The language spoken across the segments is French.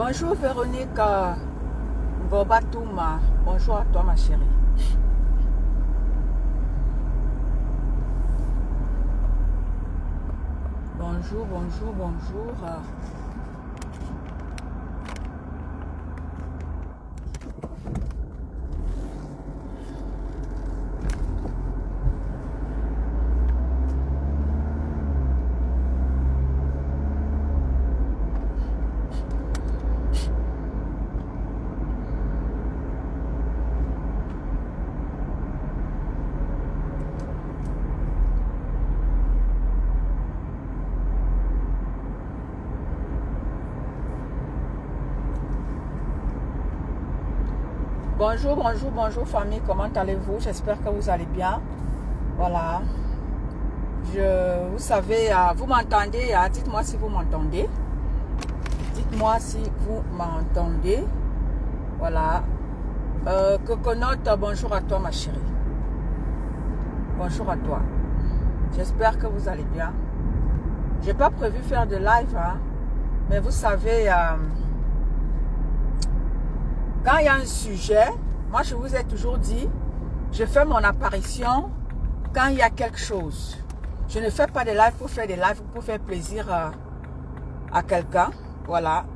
Bonjour Véronique Bobatouma. Bonjour à toi ma chérie. Bonjour, bonjour, bonjour. Bonjour, bonjour, bonjour famille, comment allez-vous? J'espère que vous allez bien. Voilà. Vous savez, vous m'entendez, dites-moi si vous m'entendez. Dites-moi si vous m'entendez. Voilà. Coconut, bonjour à toi ma chérie. Bonjour à toi. J'espère que vous allez bien. J'ai pas prévu faire de live, mais vous savez... quand il y a un sujet, moi je vous ai toujours dit, je fais mon apparition quand il y a quelque chose. Je ne fais pas de live pour faire des lives, pour faire plaisir à quelqu'un. Voilà.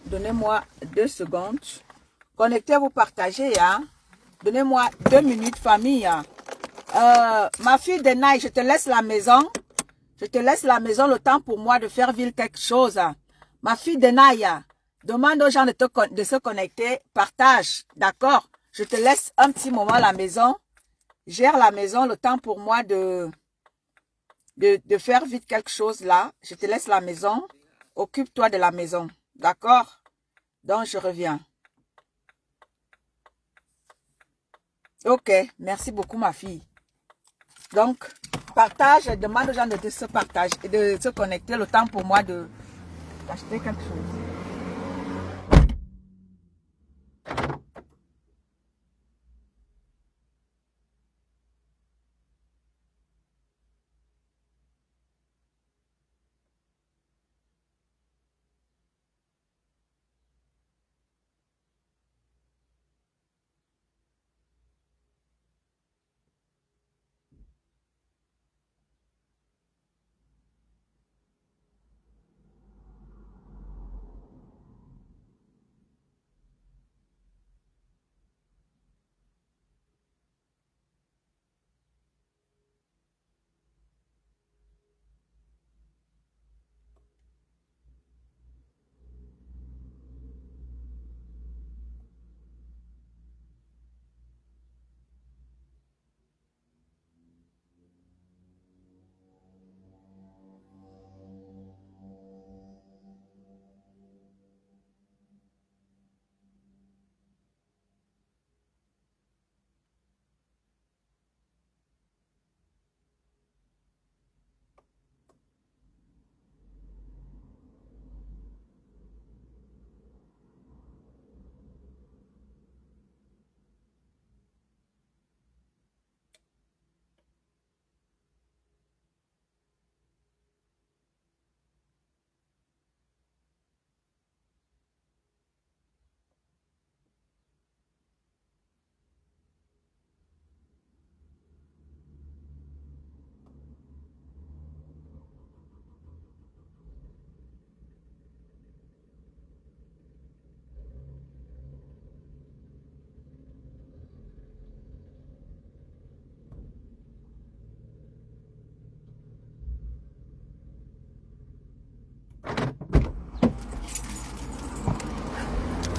Donnez-moi 2 secondes. Connectez-vous, partagez. Donnez-moi 2 minutes, famille. Ma fille Denaï, je te laisse la maison. Je te laisse la maison le temps pour moi de faire vivre quelque chose. Ma fille Denaï, demande aux gens de se connecter, partage, d'accord? Je te laisse un petit moment à la maison, gère la maison, le temps pour moi de faire vite quelque chose là. Je te laisse la maison, occupe-toi de la maison, d'accord? Donc je reviens. Ok, merci beaucoup ma fille. Donc, partage, demande aux gens de se partager, de se connecter, le temps pour moi d'acheter quelque chose.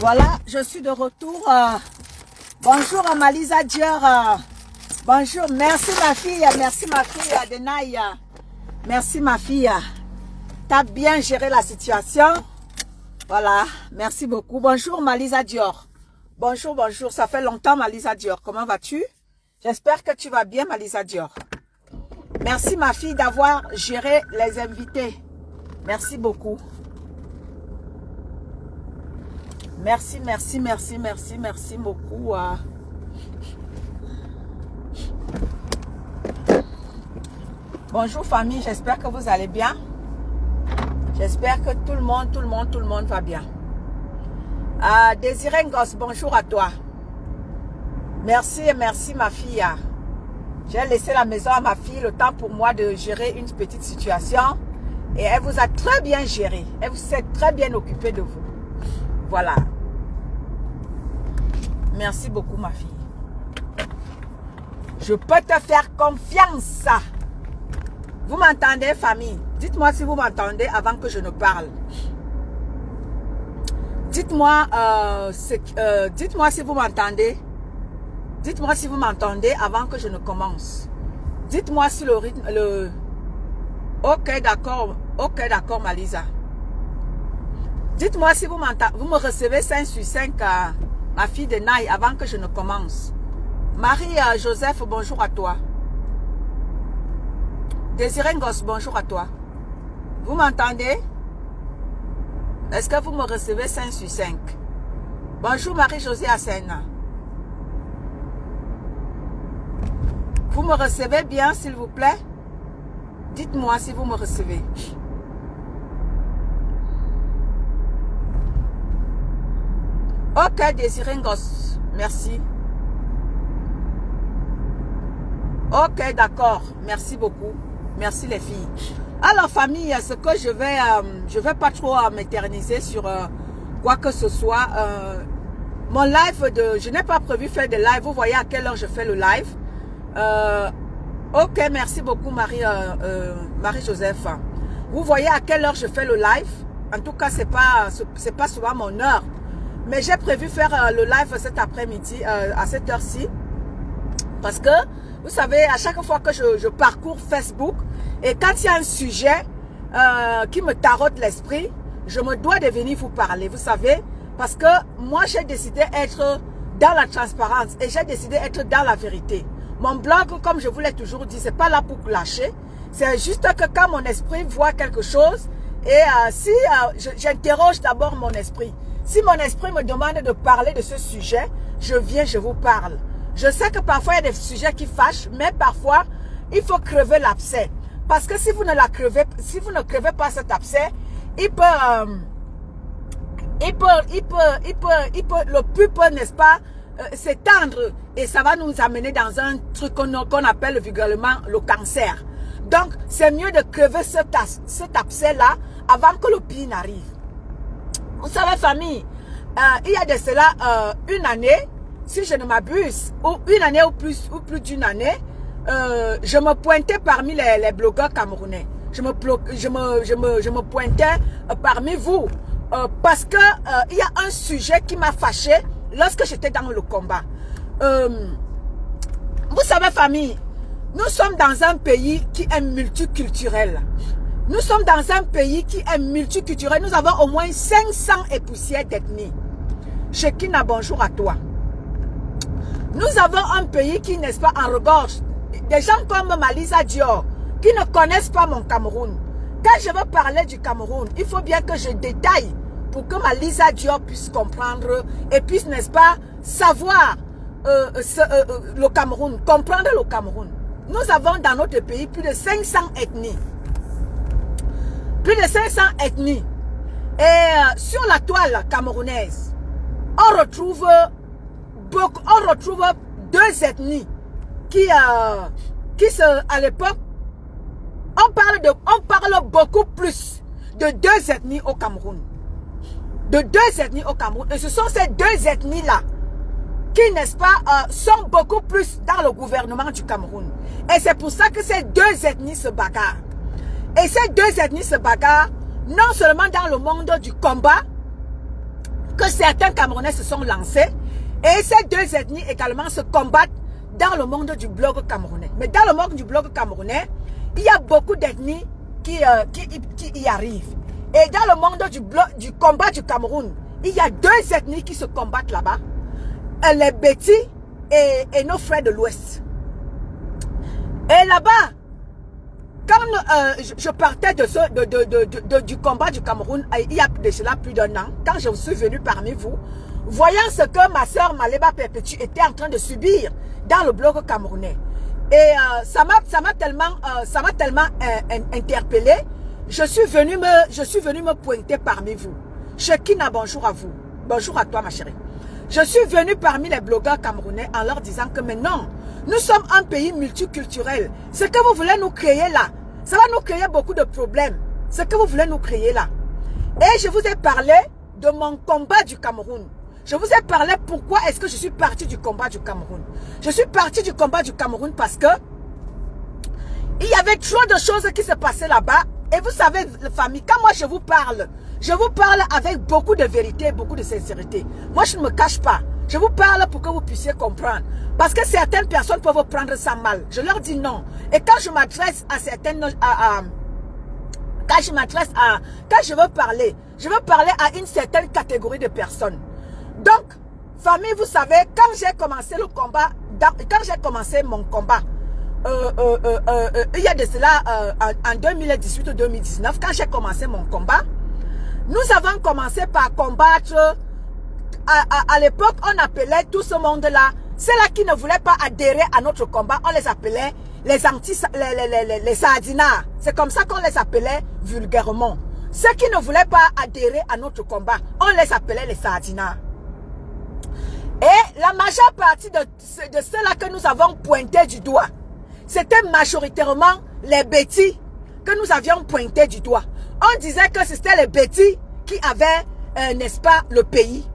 Voilà, je suis de retour. Bonjour à Malisa Dior. Bonjour, merci ma fille Denaï. Merci ma fille. Tu as bien géré la situation. Voilà, merci beaucoup. Bonjour Malisa Dior. Bonjour, bonjour. Ça fait longtemps Malisa Dior. Comment vas-tu? J'espère que tu vas bien Malisa Dior. Merci ma fille d'avoir géré les invités. Merci beaucoup. Merci, merci, merci, merci, merci beaucoup. Bonjour famille, j'espère que vous allez bien. J'espère que tout le monde va bien. Désiré Ngoss, bonjour à toi. Merci ma fille. J'ai laissé la maison à ma fille, le temps pour moi de gérer une petite situation. Et elle vous a très bien géré. Elle s'est très bien occupée de vous. Voilà. Merci beaucoup ma fille. Je peux te faire confiance. Vous m'entendez, famille? Dites-moi si vous m'entendez avant que je ne parle. Dites-moi si vous m'entendez. Dites-moi si vous m'entendez avant que je ne commence. Dites-moi si le rythme... Ok, d'accord, Malisa. Dites-moi si vous m'entendez. Vous me recevez 5 sur 5, ma fille de Naï, avant que je ne commence. Marie-Joseph, bonjour à toi. Désiré Ngoss, bonjour à toi. Vous m'entendez? Est-ce que vous me recevez 5 sur 5? Bonjour Marie-Josée Assena. Vous me recevez bien, s'il vous plaît? Dites-moi si vous me recevez. Ok, Désiré Ngoss, merci. Ok, d'accord, merci beaucoup. Merci les filles. Alors famille, ce que je vais pas trop m'éterniser sur quoi que ce soit. Mon live je n'ai pas prévu faire de live. Vous voyez à quelle heure je fais le live. Ok, merci beaucoup Marie-Joseph. Vous voyez à quelle heure je fais le live. En tout cas, c'est pas souvent mon heure. Mais j'ai prévu faire le live cet après-midi à cette heure-ci. Parce que, vous savez, à chaque fois que je parcours Facebook, et quand il y a un sujet qui me tarote l'esprit, je me dois de venir vous parler, vous savez. Parce que moi, j'ai décidé d'être dans la transparence et j'ai décidé d'être dans la vérité. Mon blog, comme je vous l'ai toujours dit, c'est pas là pour clasher. C'est juste que quand mon esprit voit quelque chose, et j'interroge d'abord mon esprit. Si mon esprit me demande de parler de ce sujet, je viens, je vous parle. Je sais que parfois il y a des sujets qui fâchent, mais parfois il faut crever l'abcès. Parce que si vous ne crevez pas cet abcès, le pulpe, n'est-ce pas, s'étendre et ça va nous amener dans un truc qu'on appelle vulgairement le cancer. Donc c'est mieux de crever cet abcès-là avant que le pire n'arrive. Vous savez famille, il y a de cela une année, si je ne m'abuse, ou une année ou plus d'une année, je me pointais parmi les blogueurs camerounais. Je me pointais parmi vous. Parce que il y a un sujet qui m'a fâché lorsque j'étais dans le combat. Vous savez famille, nous sommes dans un pays qui est multiculturel. Nous sommes dans un pays qui est multiculturel. Nous avons au moins 500 et poussières d'ethnie. Shekina, bonjour à toi. Nous avons un pays qui, n'est-ce pas, en regorge des gens comme Malisa Dior, qui ne connaissent pas mon Cameroun. Quand je veux parler du Cameroun, il faut bien que je détaille pour que Malisa Dior puisse comprendre et puisse, n'est-ce pas, savoir le Cameroun, comprendre le Cameroun. Nous avons dans notre pays plus de 500 ethnies. Plus de 500 ethnies. Et sur la toile camerounaise, on retrouve deux ethnies qui à l'époque, on parle beaucoup plus de deux ethnies au Cameroun. De deux ethnies au Cameroun. Et ce sont ces deux ethnies-là qui, n'est-ce pas, sont beaucoup plus dans le gouvernement du Cameroun. Et c'est pour ça que ces deux ethnies se bagarrent. Et ces deux ethnies se bagarrent non seulement dans le monde du combat, que certains Camerounais se sont lancés, et ces deux ethnies également se combattent dans le monde du blog camerounais. Mais dans le monde du blog camerounais, il y a beaucoup d'ethnies qui y arrivent. Et dans le monde du combat du Cameroun, il y a deux ethnies qui se combattent là-bas. Les Bétis et nos frères de l'Ouest. Et là-bas, quand je partais du combat du Cameroun, il y a de cela plus d'un an, quand je suis venu parmi vous, voyant ce que ma soeur Maléba Perpétue était en train de subir dans le blog camerounais. Et ça m'a tellement interpellé. je suis venu me pointer parmi vous. Chekina, bonjour à vous. Bonjour à toi, ma chérie. Je suis venu parmi les blogueurs camerounais en leur disant que maintenant, nous sommes un pays multiculturel. Ce que vous voulez nous créer là, ça va nous créer beaucoup de problèmes. Ce que vous voulez nous créer là. Et je vous ai parlé de mon combat du Cameroun. Je vous ai parlé pourquoi est-ce que je suis partie du combat du Cameroun. Je suis partie du combat du Cameroun parce que il y avait trop de choses qui se passaient là-bas. Et vous savez, la famille, quand moi je vous parle avec beaucoup de vérité, beaucoup de sincérité. Moi, je ne me cache pas. Je vous parle pour que vous puissiez comprendre. Parce que certaines personnes peuvent prendre ça mal. Je leur dis non. Et quand je m'adresse à certaines... quand je veux parler à une certaine catégorie de personnes. Donc, famille, vous savez, quand j'ai commencé le combat, quand j'ai commencé mon combat, il y a de cela en 2018 ou 2019, quand j'ai commencé mon combat, nous avons commencé par combattre, à l'époque, on appelait tout ce monde-là, ceux-là qui ne voulaient pas adhérer à notre combat, on les appelait les sardinards. C'est comme ça qu'on les appelait vulgairement. Ceux qui ne voulaient pas adhérer à notre combat, on les appelait les sardinards. Et la majeure partie de ceux-là que nous avons pointé du doigt, c'était majoritairement les bêtis que nous avions pointé du doigt. On disait que c'était les bêtis qui avaient, n'est-ce pas, le pays.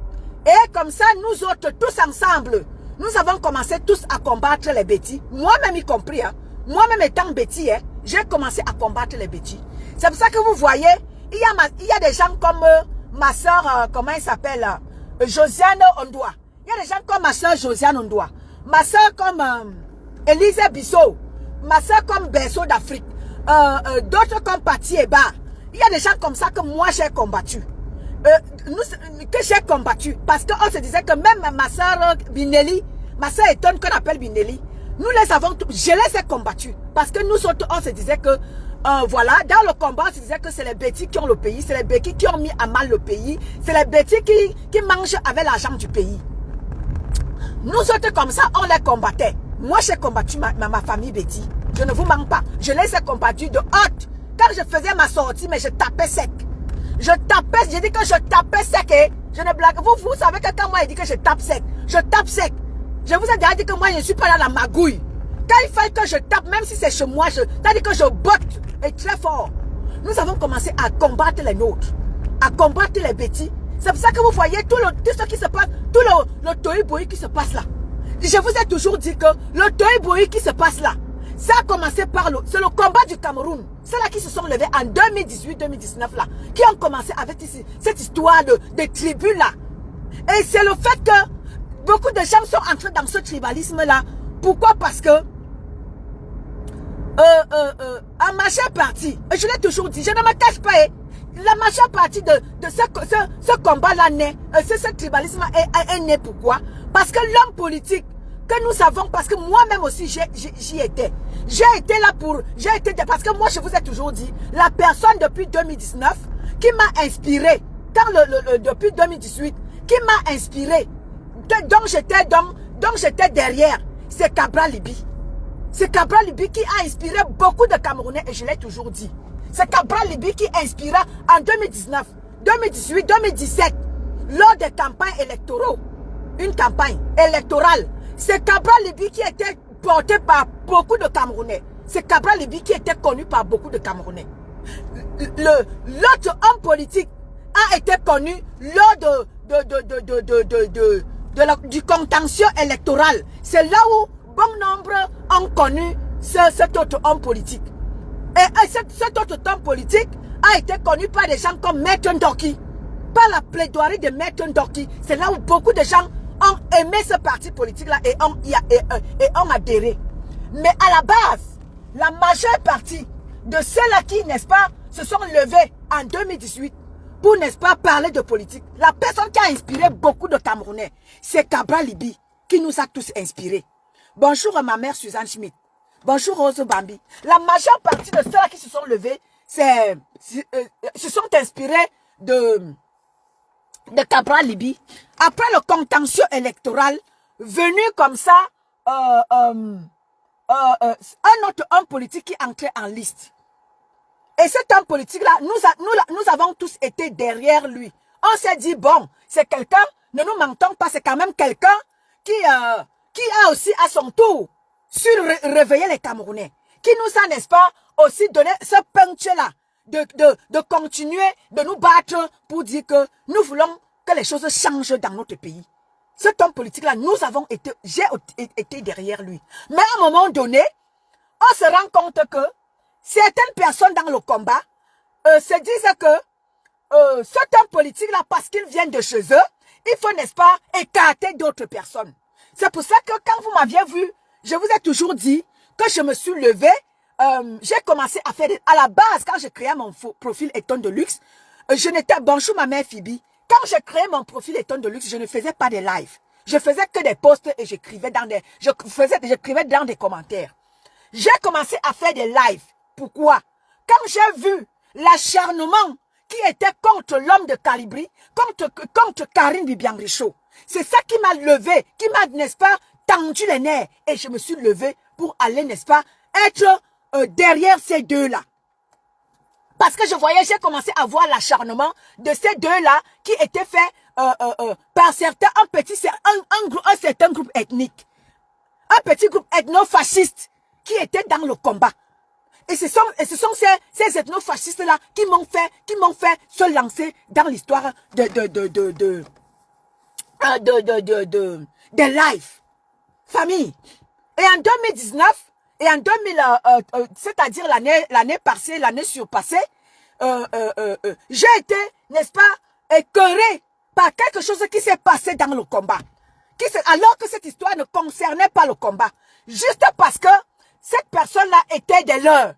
Et comme ça, nous autres, tous ensemble, nous avons commencé tous à combattre les bêtis. Moi-même y compris. Hein. Moi-même étant bêtis, hein, j'ai commencé à combattre les bêtis. C'est pour ça que vous voyez, il y a des gens comme ma soeur, comment elle s'appelle, Josiane Ondoa. Il y a des gens comme ma soeur Josiane Ondoa. Ma soeur comme Élise Bissot. Ma soeur comme Berceau d'Afrique. D'autres comme Pati Eba. Il y a des gens comme ça que moi j'ai combattu. Que j'ai combattu. Parce qu'on se disait que même ma soeur Binelli, ma soeur Eton qu'on appelle Binelli, nous les avons, je les ai combattus. Parce que nous autres, on se disait que, voilà, dans le combat, on se disait que c'est les bêtis qui ont le pays, c'est les bêtis qui ont mis à mal le pays, c'est les bêtis qui mangent avec l'argent du pays. Nous autres, comme ça, on les combattait. Moi, j'ai combattu ma famille Betty. Je ne vous mens pas. Je les ai combattus de haute. Quand je faisais ma sortie, mais je tapais sec. J'ai dit que je tapais sec. Et je ne blague. Vous savez que quand moi, il dit que je tape sec. Je tape sec. Je vous ai déjà dit que moi, je ne suis pas là dans la magouille. Quand il fait que je tape, même si c'est chez moi, c'est-à-dire que je botte et très fort. Nous avons commencé à combattre les nôtres. À combattre les bêtis. C'est pour ça que vous voyez tout ce qui se passe, tout le tohu-bohu qui se passe là. Je vous ai toujours dit que le tohu-bohu qui se passe là, ça a commencé par c'est le combat du Cameroun. C'est là qui se sont levés en 2018-2019 là, qui ont commencé avec cette histoire de tribus là. Et c'est le fait que beaucoup de gens sont entrés dans ce tribalisme là. Pourquoi? Parce que en majeure partie, je l'ai toujours dit, je ne me cache pas, la majeure partie de ce combat-là ce tribalisme est né. Pourquoi? Parce que l'homme politique que nous avons, parce que moi-même aussi j'y étais. J'ai été là parce que moi je vous ai toujours dit, la personne depuis 2019 qui m'a inspiré, depuis 2018, qui m'a inspiré, donc j'étais derrière, c'est Cabral Libye. C'est Cabral Libye qui a inspiré beaucoup de Camerounais et je l'ai toujours dit. C'est Cabral Libye qui inspira en 2019, 2018, 2017, lors des campagnes électoraux, une campagne électorale. C'est Cabral Libye qui était porté par beaucoup de Camerounais. C'est Cabral Libye qui était connu par beaucoup de Camerounais. L'autre homme politique a été connu lors du contentieux électoral. C'est là où bon nombre ont connu cet autre homme politique. Et cet autre homme politique a été connu par des gens comme Maître Ndoki. Par la plaidoirie de Maître Ndoki. C'est là où beaucoup de gens ont aimé ce parti politique-là et ont adhéré. Mais à la base, la majeure partie de ceux-là qui, n'est-ce pas, se sont levés en 2018 pour, n'est-ce pas, parler de politique. La personne qui a inspiré beaucoup de Camerounais, c'est Cabral Libye qui nous a tous inspirés. Bonjour ma mère Suzanne Schmidt. Bonjour Rose Bambi. La majeure partie de ceux-là qui se sont levés, se sont inspirés de Cabral Libye. Après le contentieux électoral, venu comme ça, un autre homme politique qui entrait en liste. Et cet homme politique-là, nous avons tous été derrière lui. On s'est dit, bon, c'est quelqu'un, ne nous mentons pas, c'est quand même quelqu'un qui a aussi à son tour su réveiller les Camerounais. Qui nous a, n'est-ce pas, aussi donné ce punch-là de continuer de nous battre pour dire que nous voulons que les choses changent dans notre pays. Cet homme politique-là, j'ai été derrière lui. Mais à un moment donné, on se rend compte que certaines personnes dans le combat se disent que cet homme politique-là, parce qu'il vient de chez eux, il faut, n'est-ce pas, écarter d'autres personnes. C'est pour ça que quand vous m'aviez vu, je vous ai toujours dit que je me suis levée, j'ai commencé à faire, à la base, quand j'ai créé mon profil Eton de Luxe, je n'étais, bonjour ma mère Phoebe, quand j'ai créé mon profil Eton de Luxe, je ne faisais pas des lives. Je faisais que des posts et j'écrivais dans des commentaires. J'ai commencé à faire des lives. Pourquoi? Quand j'ai vu l'acharnement qui était contre l'homme de Calibri, contre Karine Bibiangricho, c'est ça qui m'a levé, qui m'a, n'est-ce pas, tendu les nerfs. Et je me suis levé pour aller, n'est-ce pas, être derrière ces deux-là. Parce que je voyais, j'ai commencé à voir l'acharnement de ces deux-là qui étaient faits par certains, un certain groupe ethnique. Un petit groupe ethno-fasciste qui était dans le combat. Et ce sont ces ethno-fascistes-là qui m'ont fait se lancer dans l'histoire des lives. Famille. Et en 2019, et en 2000, c'est-à-dire l'année passée, l'année surpassée, j'ai été, n'est-ce pas, écœuré par quelque chose qui s'est passé dans le combat. Alors que cette histoire ne concernait pas le combat. Juste parce que cette personne-là était des leurs.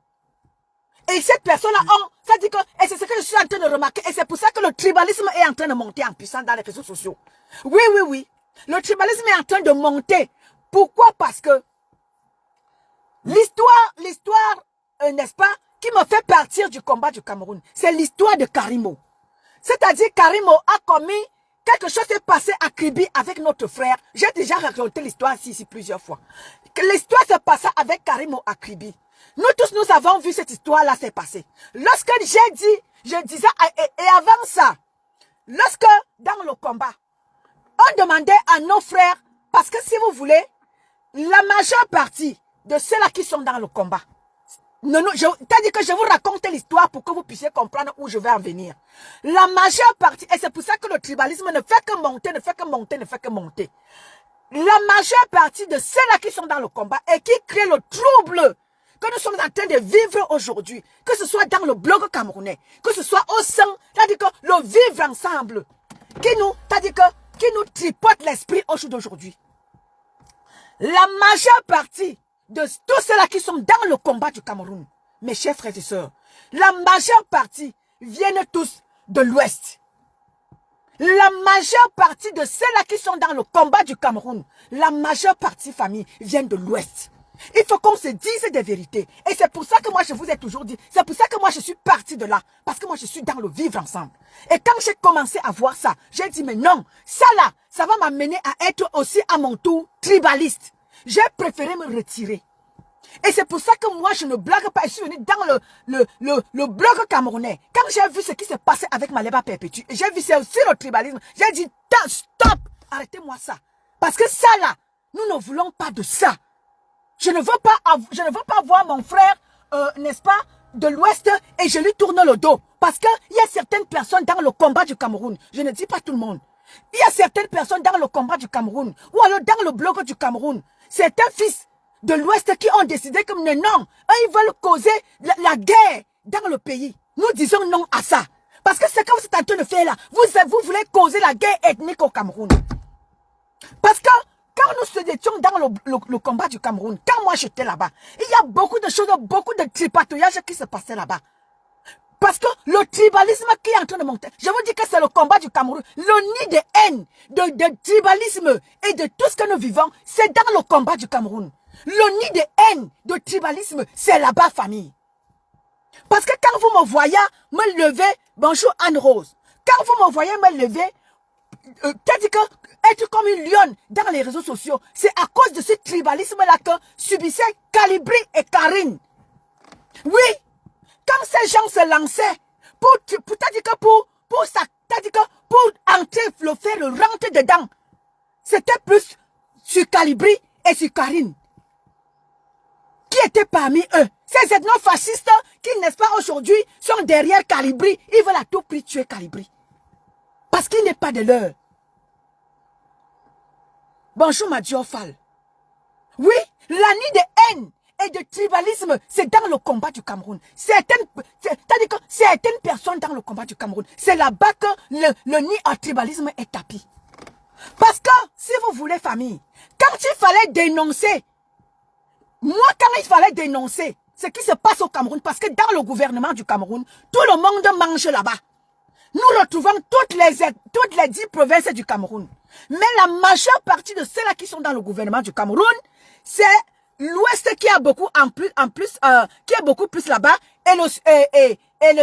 Et cette personne-là, ça dit que, et c'est ce que je suis en train de remarquer, et c'est pour ça que le tribalisme est en train de monter en puissance dans les réseaux sociaux. Oui, oui, oui. Le tribalisme est en train de monter. Pourquoi? Parce que l'histoire, n'est-ce pas, qui me fait partir du combat du Cameroun, c'est l'histoire de Karimo. C'est-à-dire, Karimo a commis quelque chose s'est passé à Kribi avec notre frère. J'ai déjà raconté l'histoire ici plusieurs fois. L'histoire s'est passée avec Karimo à Kribi. Nous tous, nous avons vu cette histoire-là s'est passée. Lorsque je disais, et avant ça, lorsque dans le combat, on demandait à nos frères, parce que si vous voulez, la majeure partie de ceux-là qui sont dans le combat, c'est-à-dire que je vous raconte l'histoire pour que vous puissiez comprendre où je vais en venir. La majeure partie, et c'est pour ça que le tribalisme ne fait que monter, ne fait que monter, ne fait que monter. La majeure partie de ceux-là qui sont dans le combat et qui créent le trouble que nous sommes en train de vivre aujourd'hui, que ce soit dans le bloc camerounais, que ce soit au sein, c'est-à-dire que le vivre ensemble, qui nous tripote l'esprit au jour d'aujourd'hui. La majeure partie de tous ceux-là qui sont dans le combat du Cameroun, mes chers frères et sœurs, la majeure partie viennent tous de l'Ouest. La majeure partie de ceux-là qui sont dans le combat du Cameroun, la majeure partie famille vient de l'Ouest. Il faut qu'on se dise des vérités. Et c'est pour ça que moi je vous ai toujours dit, c'est pour ça que moi je suis parti de là. Parce que moi je suis dans le vivre ensemble. Et quand j'ai commencé à voir ça, j'ai dit mais non, ça là, ça va m'amener à être aussi à mon tour tribaliste. J'ai préféré me retirer. Et c'est pour ça que moi je ne blague pas. Je suis venu dans le bloc camerounais. Quand j'ai vu ce qui s'est passé avec Maleba Perpétue, j'ai vu c'est aussi le tribalisme. J'ai dit stop, arrêtez-moi ça. Parce que ça là, nous ne voulons pas de ça. Je ne veux pas voir mon frère, n'est-ce pas, de l'Ouest et je lui tourne le dos. Parce qu'il y a certaines personnes dans le combat du Cameroun, je ne dis pas tout le monde, il y a certaines personnes dans le combat du Cameroun, ou alors dans le bloc du Cameroun, certains fils de l'Ouest qui ont décidé que non, ils veulent causer la guerre dans le pays. Nous disons non à ça. Parce que c'est comme vous êtes en train de faire là, vous voulez causer la guerre ethnique au Cameroun. Parce que quand nous étions dans le combat du Cameroun, quand moi j'étais là-bas, il y a beaucoup de choses, beaucoup de tripatouillages qui se passaient là-bas. Parce que le tribalisme qui est en train de monter, je vous dis que c'est le combat du Cameroun. Le nid de haine, de tribalisme et de tout ce que nous vivons, c'est dans le combat du Cameroun. Le nid de haine, de tribalisme, c'est là-bas, famille. Parce que quand vous me voyez me lever, bonjour Anne-Rose, quand vous me voyez me lever, c'est-à-dire que être comme une lionne dans les réseaux sociaux, c'est à cause de ce tribalisme-là que subissaient Calibri et Karine. Oui, quand ces gens se lançaient, t'as dit que pour entrer, le faire rentrer dedans, c'était plus sur Calibri et sur Karine qui étaient parmi eux. Ces ethno-fascistes qui, n'est-ce pas, aujourd'hui, sont derrière Calibri. Ils veulent à tout prix tuer Calibri. Parce qu'il n'est pas de leur. Bonjour, Madiofal. Oui, la nuit de haine et de tribalisme, c'est dans le combat du Cameroun. Certaines personnes dans le combat du Cameroun, c'est là-bas que le nid en tribalisme est tapis. Parce que, si vous voulez, famille, quand il fallait dénoncer, quand il fallait dénoncer ce qui se passe au Cameroun, parce que dans le gouvernement du Cameroun, tout le monde mange là-bas. Nous retrouvons toutes les 10 provinces du Cameroun. Mais la majeure partie de ceux-là qui sont dans le gouvernement du Cameroun, c'est l'Ouest qui a beaucoup qui est beaucoup plus là-bas, et le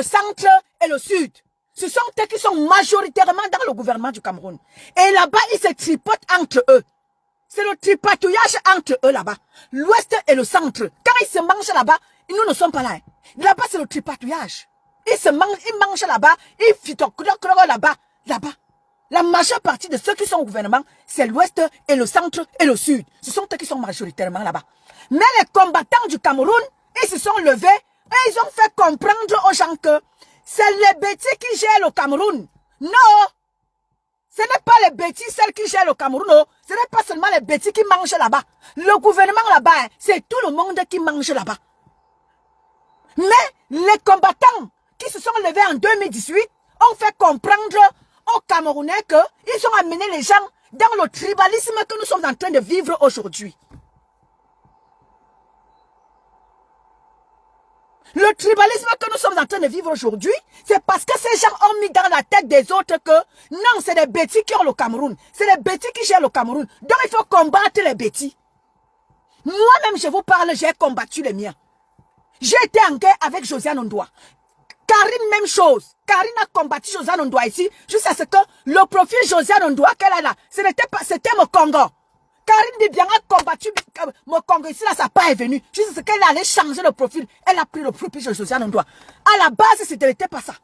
centre et le Sud. Ce sont eux qui sont majoritairement dans le gouvernement du Cameroun. Et là-bas, ils se tripotent entre eux. C'est le tripatouillage entre eux là-bas. L'Ouest et le centre. Quand ils se mangent là-bas, nous ne sommes pas là. Là-bas, c'est le tripatouillage. Ils mangent là-bas, ils fitocrocrocent là-bas. La majeure partie de ceux qui sont au gouvernement, c'est l'Ouest et le centre et le Sud. Ce sont eux qui sont majoritairement là-bas. Mais les combattants du Cameroun, ils se sont levés et ils ont fait comprendre aux gens que c'est les bêtis qui gèrent le Cameroun. Non! Ce n'est pas les bêtis, celles qui gèrent le Cameroun. Non. Ce n'est pas seulement les bêtis qui mangent là-bas. Le gouvernement là-bas, c'est tout le monde qui mange là-bas. Mais les combattants qui se sont levés en 2018 ont fait comprendre aux Camerounais qu'ils ont amené les gens dans le tribalisme que nous sommes en train de vivre aujourd'hui. Le tribalisme que nous sommes en train de vivre aujourd'hui, c'est parce que ces gens ont mis dans la tête des autres que non, c'est les bêtis qui ont le Cameroun. C'est les bêtis qui gèrent le Cameroun. Donc il faut combattre les bêtis. Moi-même, je vous parle, j'ai combattu les miens. J'ai été en guerre avec Josiane Ondoa. Karine, même chose. Karine a combattu Josiane Ondoa ici, jusqu'à ce que le profil Josiane Ondoa qu'elle a là, c'était mon Congo. Karine dit bien a combattu mon Congo ici, là, ça n'a pas est venu. Jusqu'à ce qu'elle allait changer le profil. Elle a pris le profil de Josiane Ondoa. À la base, ce n'était pas ça.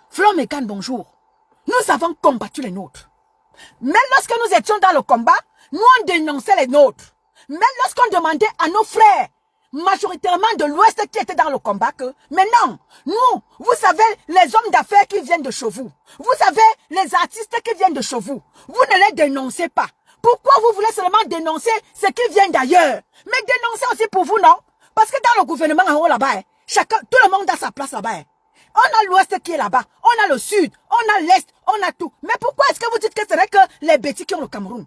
Flo Megan, bonjour. Nous avons combattu les nôtres. Même lorsque nous étions dans le combat, nous on dénonçait les nôtres. Même lorsqu'on demandait à nos frères, majoritairement de l'Ouest qui étaient dans le combat, mais non, nous, vous savez, les hommes d'affaires qui viennent de chez vous, vous savez, les artistes qui viennent de chez vous, vous ne les dénoncez pas. Pourquoi vous voulez seulement dénoncer ce qui vient d'ailleurs? Mais dénoncez aussi pour vous, non? Parce que dans le gouvernement en haut là-bas, tout le monde a sa place là-bas. On a l'Ouest qui est là-bas, on a le Sud, on a l'Est, on a tout. Mais pourquoi est-ce que vous dites que ce n'est que les bêtis qui ont le Cameroun?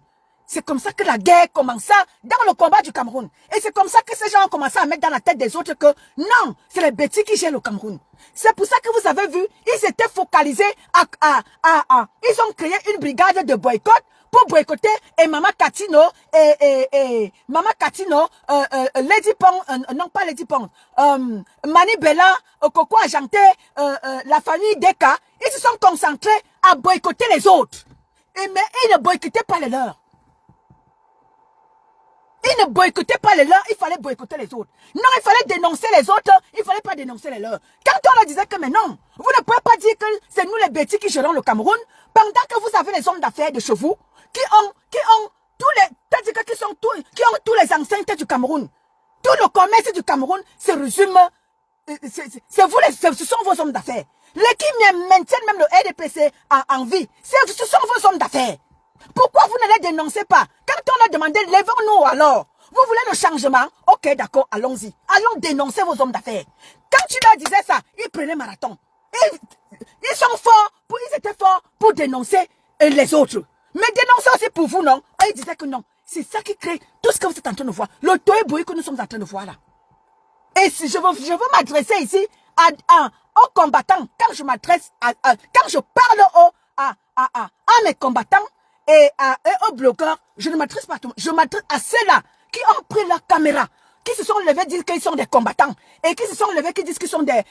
C'est comme ça que la guerre commença dans le combat du Cameroun. Et c'est comme ça que ces gens ont commencé à mettre dans la tête des autres que non, c'est les bêtis qui gèrent le Cameroun. C'est pour ça que vous avez vu, ils étaient focalisés ils ont créé une brigade de boycott pour boycotter et Mama Katino Mama Katino, Lady Pong, non pas Lady Pong, Mani Bella, Coco Ajanté, la famille Deka. Ils se sont concentrés à boycotter les autres. Mais ils ne boycottaient pas les leurs. Ils ne boycottaient pas les leurs, il fallait boycotter les autres. Non, il fallait dénoncer les autres, il ne fallait pas dénoncer les leurs. Quand on leur disait que mais non, vous ne pouvez pas dire que c'est nous les bêtis qui gérons le Cameroun, pendant que vous avez les hommes d'affaires de chez vous, qui ont tous les enceintes du Cameroun. Tout le commerce du Cameroun se résume, ce sont vos hommes d'affaires. Les qui maintiennent même le RDPC en vie, ce sont vos hommes d'affaires. Pourquoi vous ne les dénoncez pas? Quand on a demandé, lèvons-nous alors. Vous voulez le changement? Ok, d'accord, allons-y. Allons dénoncer vos hommes d'affaires. Quand tu leur disais ça, ils prenaient marathon. Ils sont forts, ils étaient forts pour dénoncer les autres. Mais dénoncer aussi pour vous, non? Et ils disaient que non. C'est ça qui crée tout ce que vous êtes en train de voir. Le tohu-bohu que nous sommes en train de voir là. Et si je veux m'adresser ici aux combattants, quand je m'adresse quand je parle à mes combattants, et aux blogueurs, je ne m'adresse pas à tout. Je m'adresse à ceux-là qui ont pris leur caméra, qui se sont levés disent qu'ils sont des combattants, et qui se sont levés qui disent qu'ils sont ils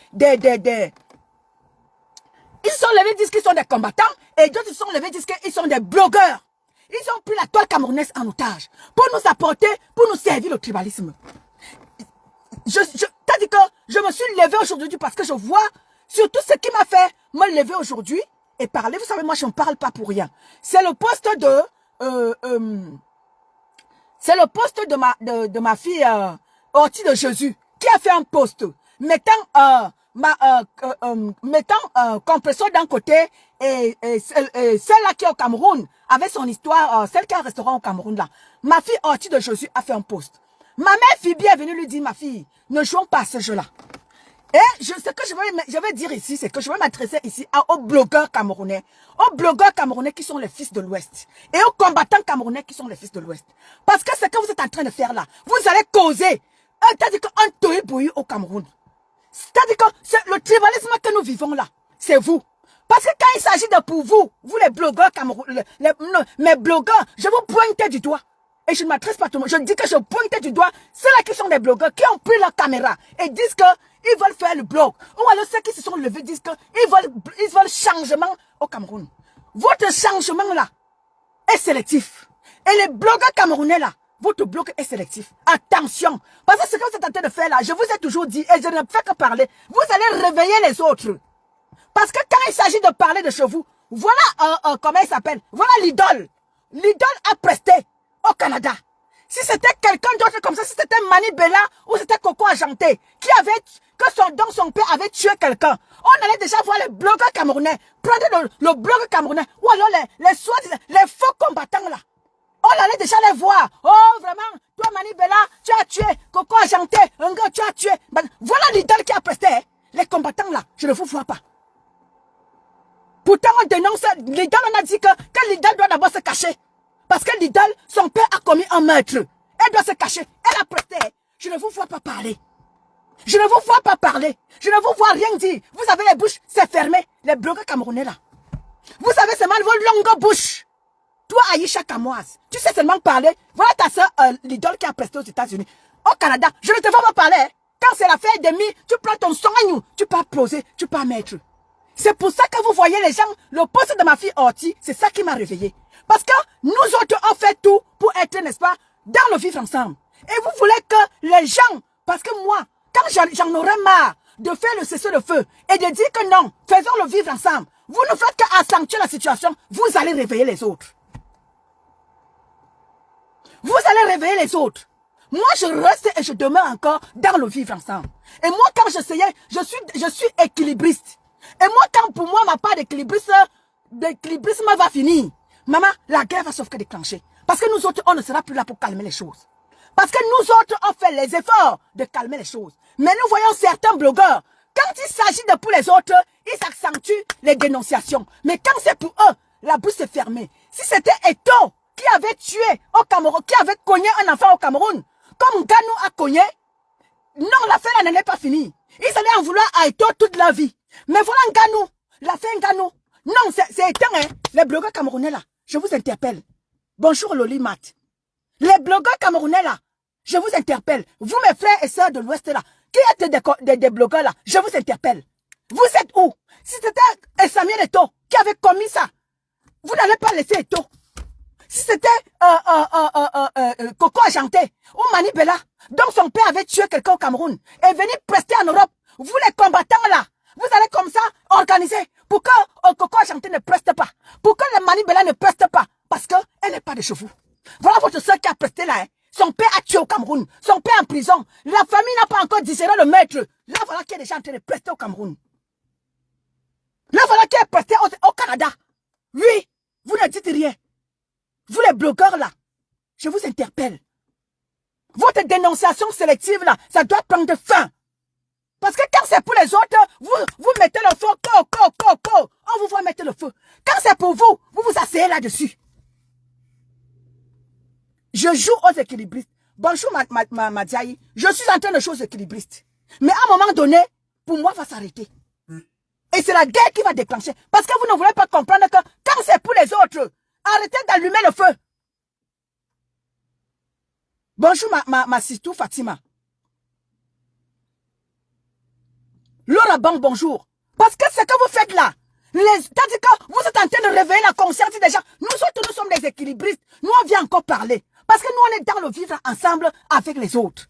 se sont levés disent qu'ils sont des combattants, et d'autres se sont levés disent qu'ils sont des blogueurs. Ils ont pris la toile camerounaise en otage pour nous apporter, pour nous servir le tribalisme. T'as dit que je me me suis levée aujourd'hui parce que je vois surtout ce qui m'a fait me lever aujourd'hui et parler. Vous savez, moi, je ne parle pas pour rien. C'est le poste de... c'est le poste de ma fille Horty de Jésus qui a fait un post mettant Compresso d'un côté et celle-là qui est au Cameroun avec son histoire, celle qui a un restaurant au Cameroun là. Ma fille Horty de Jésus a fait un post. Ma mère Phoebe est venue lui dire, ma fille, ne jouons pas à ce jeu-là. Et ce que je vais dire ici, c'est que je vais m'adresser ici aux blogueurs camerounais. Aux blogueurs camerounais qui sont les fils de l'Ouest. Et aux combattants camerounais qui sont les fils de l'Ouest. Parce que ce que vous êtes en train de faire là, vous allez causer un tohu-bohu au Cameroun. C'est-à-dire que le tribalisme que nous vivons là, c'est vous. Parce que quand il s'agit de pour vous les blogueurs camerounais, mes blogueurs, je vous pointe du doigt. Et je ne m'adresse pas à tout le monde. Je dis que je pointe du doigt ceux-là qui sont des blogueurs, qui ont pris leur caméra et disent qu'ils veulent faire le blog. Ou alors ceux qui se sont levés disent qu'ils veulent changement au Cameroun. Votre changement là est sélectif. Et les blogueurs camerounais là, votre blog est sélectif. Attention. Parce que ce que vous êtes en train de faire là, je vous ai toujours dit, et je ne fais que parler, vous allez réveiller les autres. Parce que quand il s'agit de parler de chez vous, voilà comment il s'appelle. Voilà l'idole. L'idole a presté au Canada. Si c'était quelqu'un d'autre comme ça, si c'était Mani Bella ou c'était Coco Argenté dont son père avait tué quelqu'un, on allait déjà voir les blogueurs camerounais, prendre le blog camerounais, ou alors les faux combattants là. On allait déjà les voir. Oh vraiment, toi Mani Bella, tu as tué Coco Argenté, un gars tu as tué. Ben, voilà l'idole qui a presté. Hein. Les combattants là, je ne vous vois pas. Pourtant on dénonce l'idole, on a dit que l'idole doit d'abord se cacher. Parce que l'idole, son père a commis un meurtre. Elle doit se cacher. Elle a prêté. Je ne vous vois pas parler. Je ne vous vois pas parler. Je ne vous vois rien dire. Vous avez les bouches, c'est fermé. Les blogueurs camerounais là. Vous savez seulement vos longues bouches. Toi, Aïcha Kamoise, tu sais seulement parler. Voilà ta soeur, l'idole qui a presté aux États-Unis. Au Canada, je ne te vois pas parler. Hein. Quand c'est l'affaire d'Emi, tu prends ton son à nous. Tu peux poser, tu peux mettre. C'est pour ça que vous voyez les gens, le poste de ma fille Horty, c'est ça qui m'a réveillé. Parce que nous autres, on fait tout pour être, n'est-ce pas, dans le vivre ensemble. Et vous voulez que les gens, parce que moi, quand j'en aurais marre de faire le cessez-le-feu et de dire que non, faisons le vivre ensemble, vous ne faites qu'accentuer la situation, vous allez réveiller les autres. Vous allez réveiller les autres. Moi, je reste et je demeure encore dans le vivre ensemble. Et moi, quand j'essayais, je suis équilibriste. Et moi, quand pour moi, ma part d'équilibrisme va finir, maman, la guerre va sauf que déclencher. Parce que nous autres, on ne sera plus là pour calmer les choses. Parce que nous autres, on fait les efforts de calmer les choses. Mais nous voyons certains blogueurs, quand il s'agit de pour les autres, ils accentuent les dénonciations. Mais quand c'est pour eux, la bouche est fermée. Si c'était Eto qui avait tué au Cameroun, qui avait cogné un enfant au Cameroun, comme Ganou a cogné, non, l'affaire n'est pas finie. Ils allaient en vouloir à Eto toute leur vie. Mais voilà Ganou, l'affaire Ganou. Non, c'est éteint, hein. Les blogueurs camerounais là, je vous interpelle. Bonjour Loli Mat. Les blogueurs camerounais là, je vous interpelle. Vous mes frères et sœurs de l'Ouest là, qui êtes des blogueurs là, je vous interpelle. Vous êtes où? Si c'était Samuel Eto qui avait commis ça, vous n'allez pas laisser Eto. Si c'était Coco Argenté ou Mani Bella, dont son père avait tué quelqu'un au Cameroun et venu prester en Europe, vous les combattants là, vous allez comme ça organiser pour que Coco Argenté ne preste pas, pour que le Mani Bella ne preste pas, parce qu'elle n'est pas de chez vous. Voilà votre soeur qui a presté là. Hein. Son père a tué au Cameroun, son père en prison. La famille n'a pas encore digéré le maître. Là voilà qui est déjà en train de prester au Cameroun. Là voilà qui est presté au Canada. Oui, vous ne dites rien. Vous les blogueurs là, je vous interpelle. Votre dénonciation sélective là, ça doit prendre fin. Parce que quand c'est pour les autres, vous mettez le feu, on vous voit mettre le feu. Quand c'est pour vous, vous vous asseyez là-dessus. Je joue aux équilibristes. Bonjour Madiaï, je suis en train de jouer aux équilibristes. Mais à un moment donné, pour moi, va s'arrêter. Et c'est la guerre qui va déclencher. Parce que vous ne voulez pas comprendre que quand c'est pour les autres, arrêtez d'allumer le feu. Bonjour ma sister Fatima. Laura Bang, bonjour. Parce que ce que vous faites là, c'est-à-dire que vous êtes en train de réveiller la conscience des gens. Nous autres, nous sommes des équilibristes. Nous, on vient encore parler. Parce que nous, on est dans le vivre ensemble avec les autres.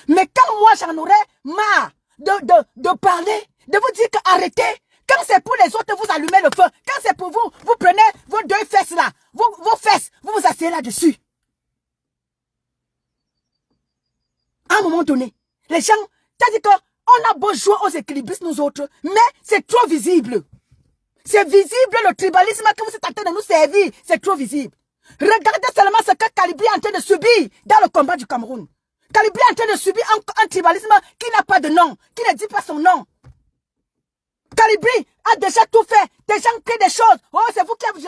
Mais quand moi, j'en aurais marre de parler, de vous dire qu'arrêtez. Quand c'est pour les autres, vous allumez le feu. Quand c'est pour vous, vous prenez vos deux fesses là, vos fesses, vous vous asseyez là-dessus. À un moment donné, les gens, c'est-à-dire qu'on a beau jouer aux équilibristes nous autres, mais c'est trop visible. C'est visible le tribalisme que vous êtes en train de nous servir, c'est trop visible. Regardez seulement ce que Kalibri est en train de subir dans le combat du Cameroun. Kalibri est en train de subir un tribalisme qui n'a pas de nom, qui ne dit pas son nom. Kalibri a déjà tout fait. Des gens créent des choses. Oh, c'est vous qui avez...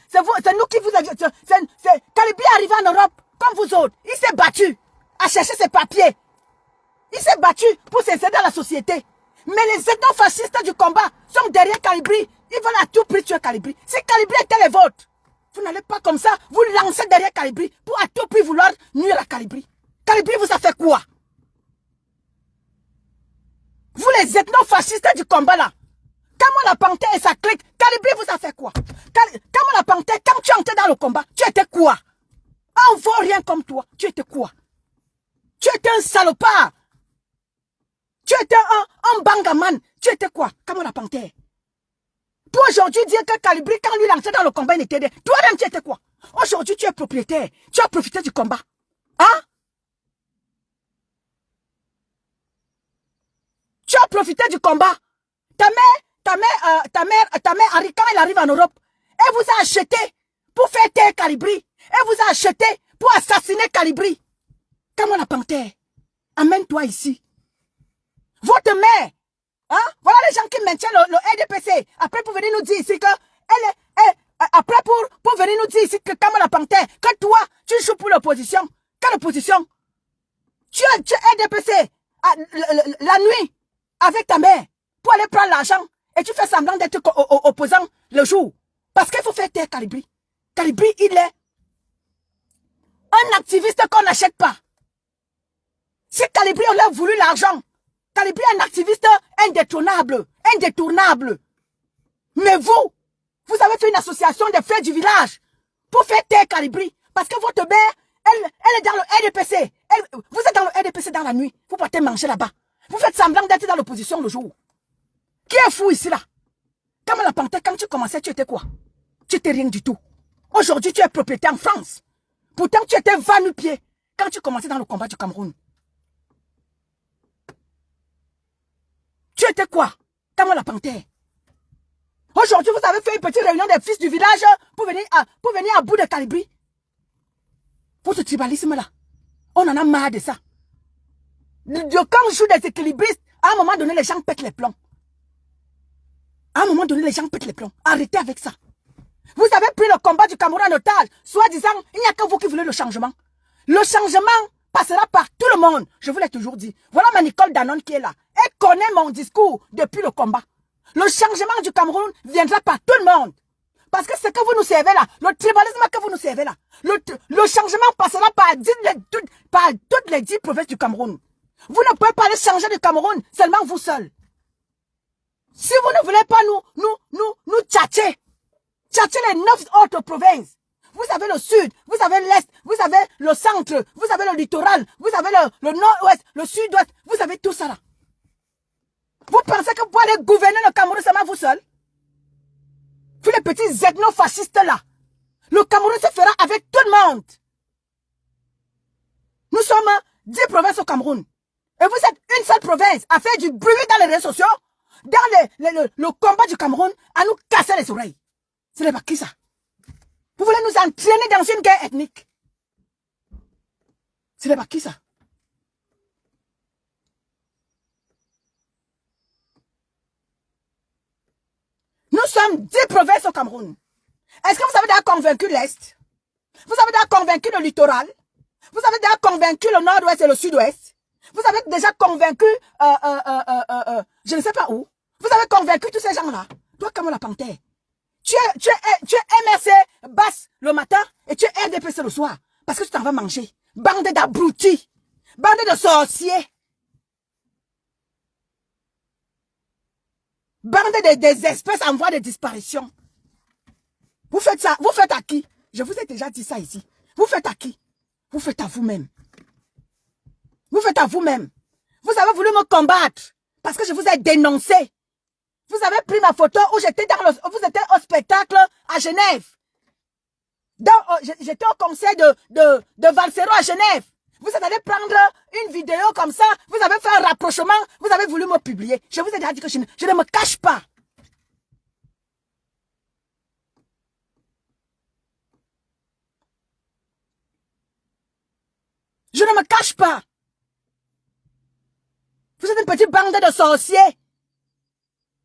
C'est nous qui vous avez... Kalibri est arrivé en Europe, comme vous autres. Il s'est battu à chercher ses papiers. Il s'est battu pour s'insérer dans la société. Mais les ethno-fascistes du combat sont derrière Kalibri. Ils veulent à tout prix tuer Kalibri. Si Kalibri était les vôtres, vous n'allez pas comme ça vous lancer derrière Kalibri pour à tout prix vouloir nuire à Kalibri. Kalibri vous a fait quoi? Vous les ethno-fascistes du combat là. Comment la panthère et sa clique, Kalibri vous a fait quoi? Comment la panthère, quand tu entrais dans le combat, tu étais quoi? On ne vaut rien comme toi. Tu étais quoi? Tu étais un salopard. Tu étais un bangaman. Tu étais quoi? Comment la panthère? Pour aujourd'hui dire que Kalibri, quand lui entrait dans le combat, il était aidé. Toi-même, tu étais quoi? Aujourd'hui, tu es propriétaire. Tu as profité du combat. Hein? Tu as profité du combat. Ta mère, Harry, quand elle arrive en Europe, elle vous a acheté pour faire taire Kalibri. Elle vous a acheté pour assassiner Kalibri. Comment la panthère? Amène-toi ici. Votre mère, hein? Voilà les gens qui maintiennent le RDPC. Après, pour venir nous dire ici que après, pour venir nous dire ici que comme la panthère, que toi, tu joues pour l'opposition. Quelle opposition? Tu es RDPC la nuit avec ta mère pour aller prendre l'argent et tu fais semblant d'être opposant le jour. Parce qu'il faut faire taire Kalibri. Kalibri, il est un activiste qu'on n'achète pas. Si Kalibri, on a voulu l'argent, Kalibri est un activiste indétournable, indétournable. Mais vous avez fait une association des frères du village pour faire taire Kalibri. Parce que votre mère, elle est dans le RDPC. Vous êtes dans le RDPC dans la nuit. Vous partez manger là-bas. Vous faites semblant d'être dans l'opposition le jour. Qui est fou ici là? Comme la panthère, quand tu commençais, tu étais quoi? Tu étais rien du tout. Aujourd'hui, tu es propriétaire en France. Pourtant, tu étais va-nu-pied quand tu commençais dans le combat du Cameroun. Tu étais quoi? Comme la panthère. Aujourd'hui, vous avez fait une petite réunion des fils du village pour venir à bout de Kalibri. Votre tribalisme là, on en a marre de ça. Quand on joue des équilibristes, à un moment donné, les gens pètent les plombs. À un moment donné, les gens pètent les plombs. Arrêtez avec ça. Vous avez pris le combat du Cameroun en otage. Soi-disant, il n'y a que vous qui voulez le changement. Le changement passera par tout le monde. Je vous l'ai toujours dit. Voilà ma Nicole Danone qui est là. Elle connaît mon discours depuis le combat. Le changement du Cameroun viendra par tout le monde. Parce que ce que vous nous servez là, le tribalisme que vous nous servez là, le changement passera par toutes les 10 provinces du Cameroun. Vous ne pouvez pas aller changer le Cameroun seulement vous seul. Si vous ne voulez pas nous tchatcher les 9 autres provinces, vous avez le sud, vous avez l'est, vous avez le centre, vous avez le littoral, vous avez le nord-ouest, le sud-ouest, vous avez tout ça là. Vous pensez que vous pouvez aller gouverner le Cameroun seulement vous seul? Tous les petits ethno-fascistes là. Le Cameroun se fera avec tout le monde. Nous sommes 10 provinces au Cameroun. Et vous êtes une seule province à faire du bruit dans les réseaux sociaux, dans le combat du Cameroun, à nous casser les oreilles. Ce n'est pas qui ça? Vous voulez nous entraîner dans une guerre ethnique? Ce n'est pas qui ça? Nous sommes 10 provinces au Cameroun. Est-ce que vous avez déjà convaincu l'Est? Vous avez déjà convaincu le littoral? Vous avez déjà convaincu le nord-ouest et le sud-ouest? Vous avez déjà convaincu, je ne sais pas où. Vous avez convaincu tous ces gens-là. Toi, comme la panthère. Tu es MRC basse le matin et tu es RDPC le soir. Parce que tu t'en vas manger. Bande d'abrutis. Bande de sorciers. Bande des espèces en voie de disparition. Vous faites ça. Vous faites à qui? Je vous ai déjà dit ça ici. Vous faites à qui? Vous faites à vous-même. Vous faites à vous-même. Vous avez voulu me combattre. Parce que je vous ai dénoncé. Vous avez pris ma photo où j'étais vous étiez au spectacle à Genève. J'étais au conseil de Valsero à Genève. Vous êtes allé prendre une vidéo comme ça, vous avez fait un rapprochement, vous avez voulu me publier. Je vous ai déjà dit que je ne me cache pas. Je ne me cache pas. Vous êtes une petite bande de sorciers.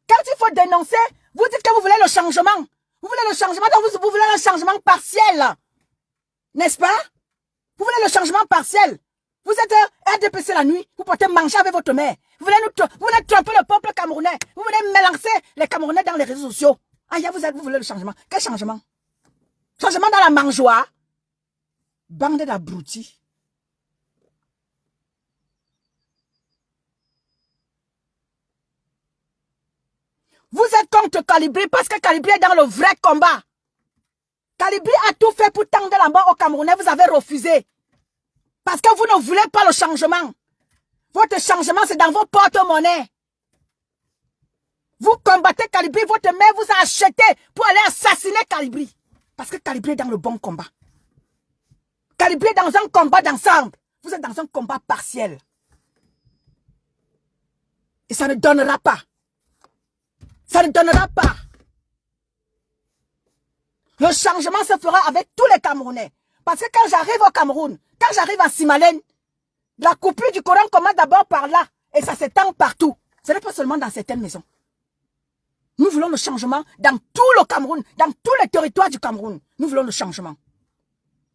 Quand il faut dénoncer, vous dites que vous voulez le changement. Vous voulez le changement, donc vous voulez un changement partiel. N'est-ce pas? Vous voulez le changement partiel. Vous êtes RDPC la nuit, vous portez manger avec votre mère. Vous voulez tromper le peuple camerounais. Vous voulez mélanger les Camerounais dans les réseaux sociaux. Ah, vous voulez le changement. Quel changement? Changement dans la mangeoire. Bande d'abrutis. Vous êtes contre Calibri parce que Calibri est dans le vrai combat. Calibri a tout fait pour tendre la mort au Camerounais. Vous avez refusé. Parce que vous ne voulez pas le changement. Votre changement, c'est dans vos porte-monnaies. Vous combattez Calibri, votre mère vous a acheté pour aller assassiner Calibri. Parce que Calibri est dans le bon combat. Calibri est dans un combat d'ensemble. Vous êtes dans un combat partiel. Et ça ne donnera pas. Ça ne donnera pas. Le changement se fera avec tous les Camerounais. Parce que quand j'arrive au Cameroun, quand j'arrive à Simalène, la coupure du Coran commence d'abord par là. Et ça s'étend partout. Ce n'est pas seulement dans certaines maisons. Nous voulons le changement dans tout le Cameroun, dans tous les territoires du Cameroun. Nous voulons le changement.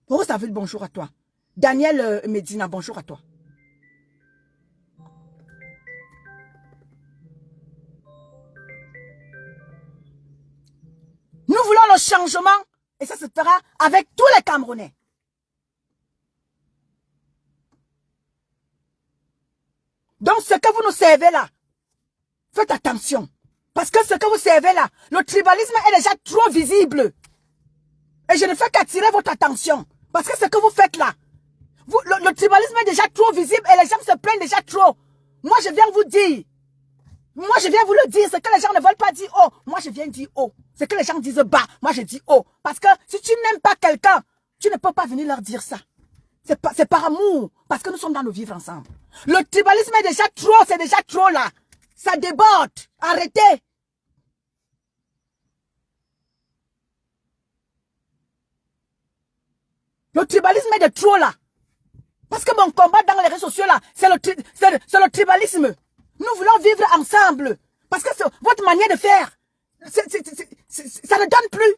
Rose David, bonjour à toi. Daniel Medina, bonjour à toi. Nous voulons le changement et ça se fera avec tous les Camerounais. Donc ce que vous nous servez là, faites attention. Parce que ce que vous servez là, le tribalisme est déjà trop visible. Et je ne fais qu'attirer votre attention. Parce que ce que vous faites là, le tribalisme est déjà trop visible et les gens se plaignent déjà trop. Moi je viens vous dire. Moi, je viens vous le dire. Ce que les gens ne veulent pas dire haut, moi, je viens dire haut. Ce que les gens disent bas, moi, je dis haut. Parce que si tu n'aimes pas quelqu'un, tu ne peux pas venir leur dire ça. C'est par amour. Parce que nous sommes dans nos vivre ensemble. Le tribalisme est déjà trop, c'est déjà trop là. Ça déborde. Arrêtez. Le tribalisme est de trop là. Parce que mon combat dans les réseaux sociaux là, c'est le tribalisme. Nous voulons vivre ensemble. Parce que votre manière de faire, ça ne donne plus.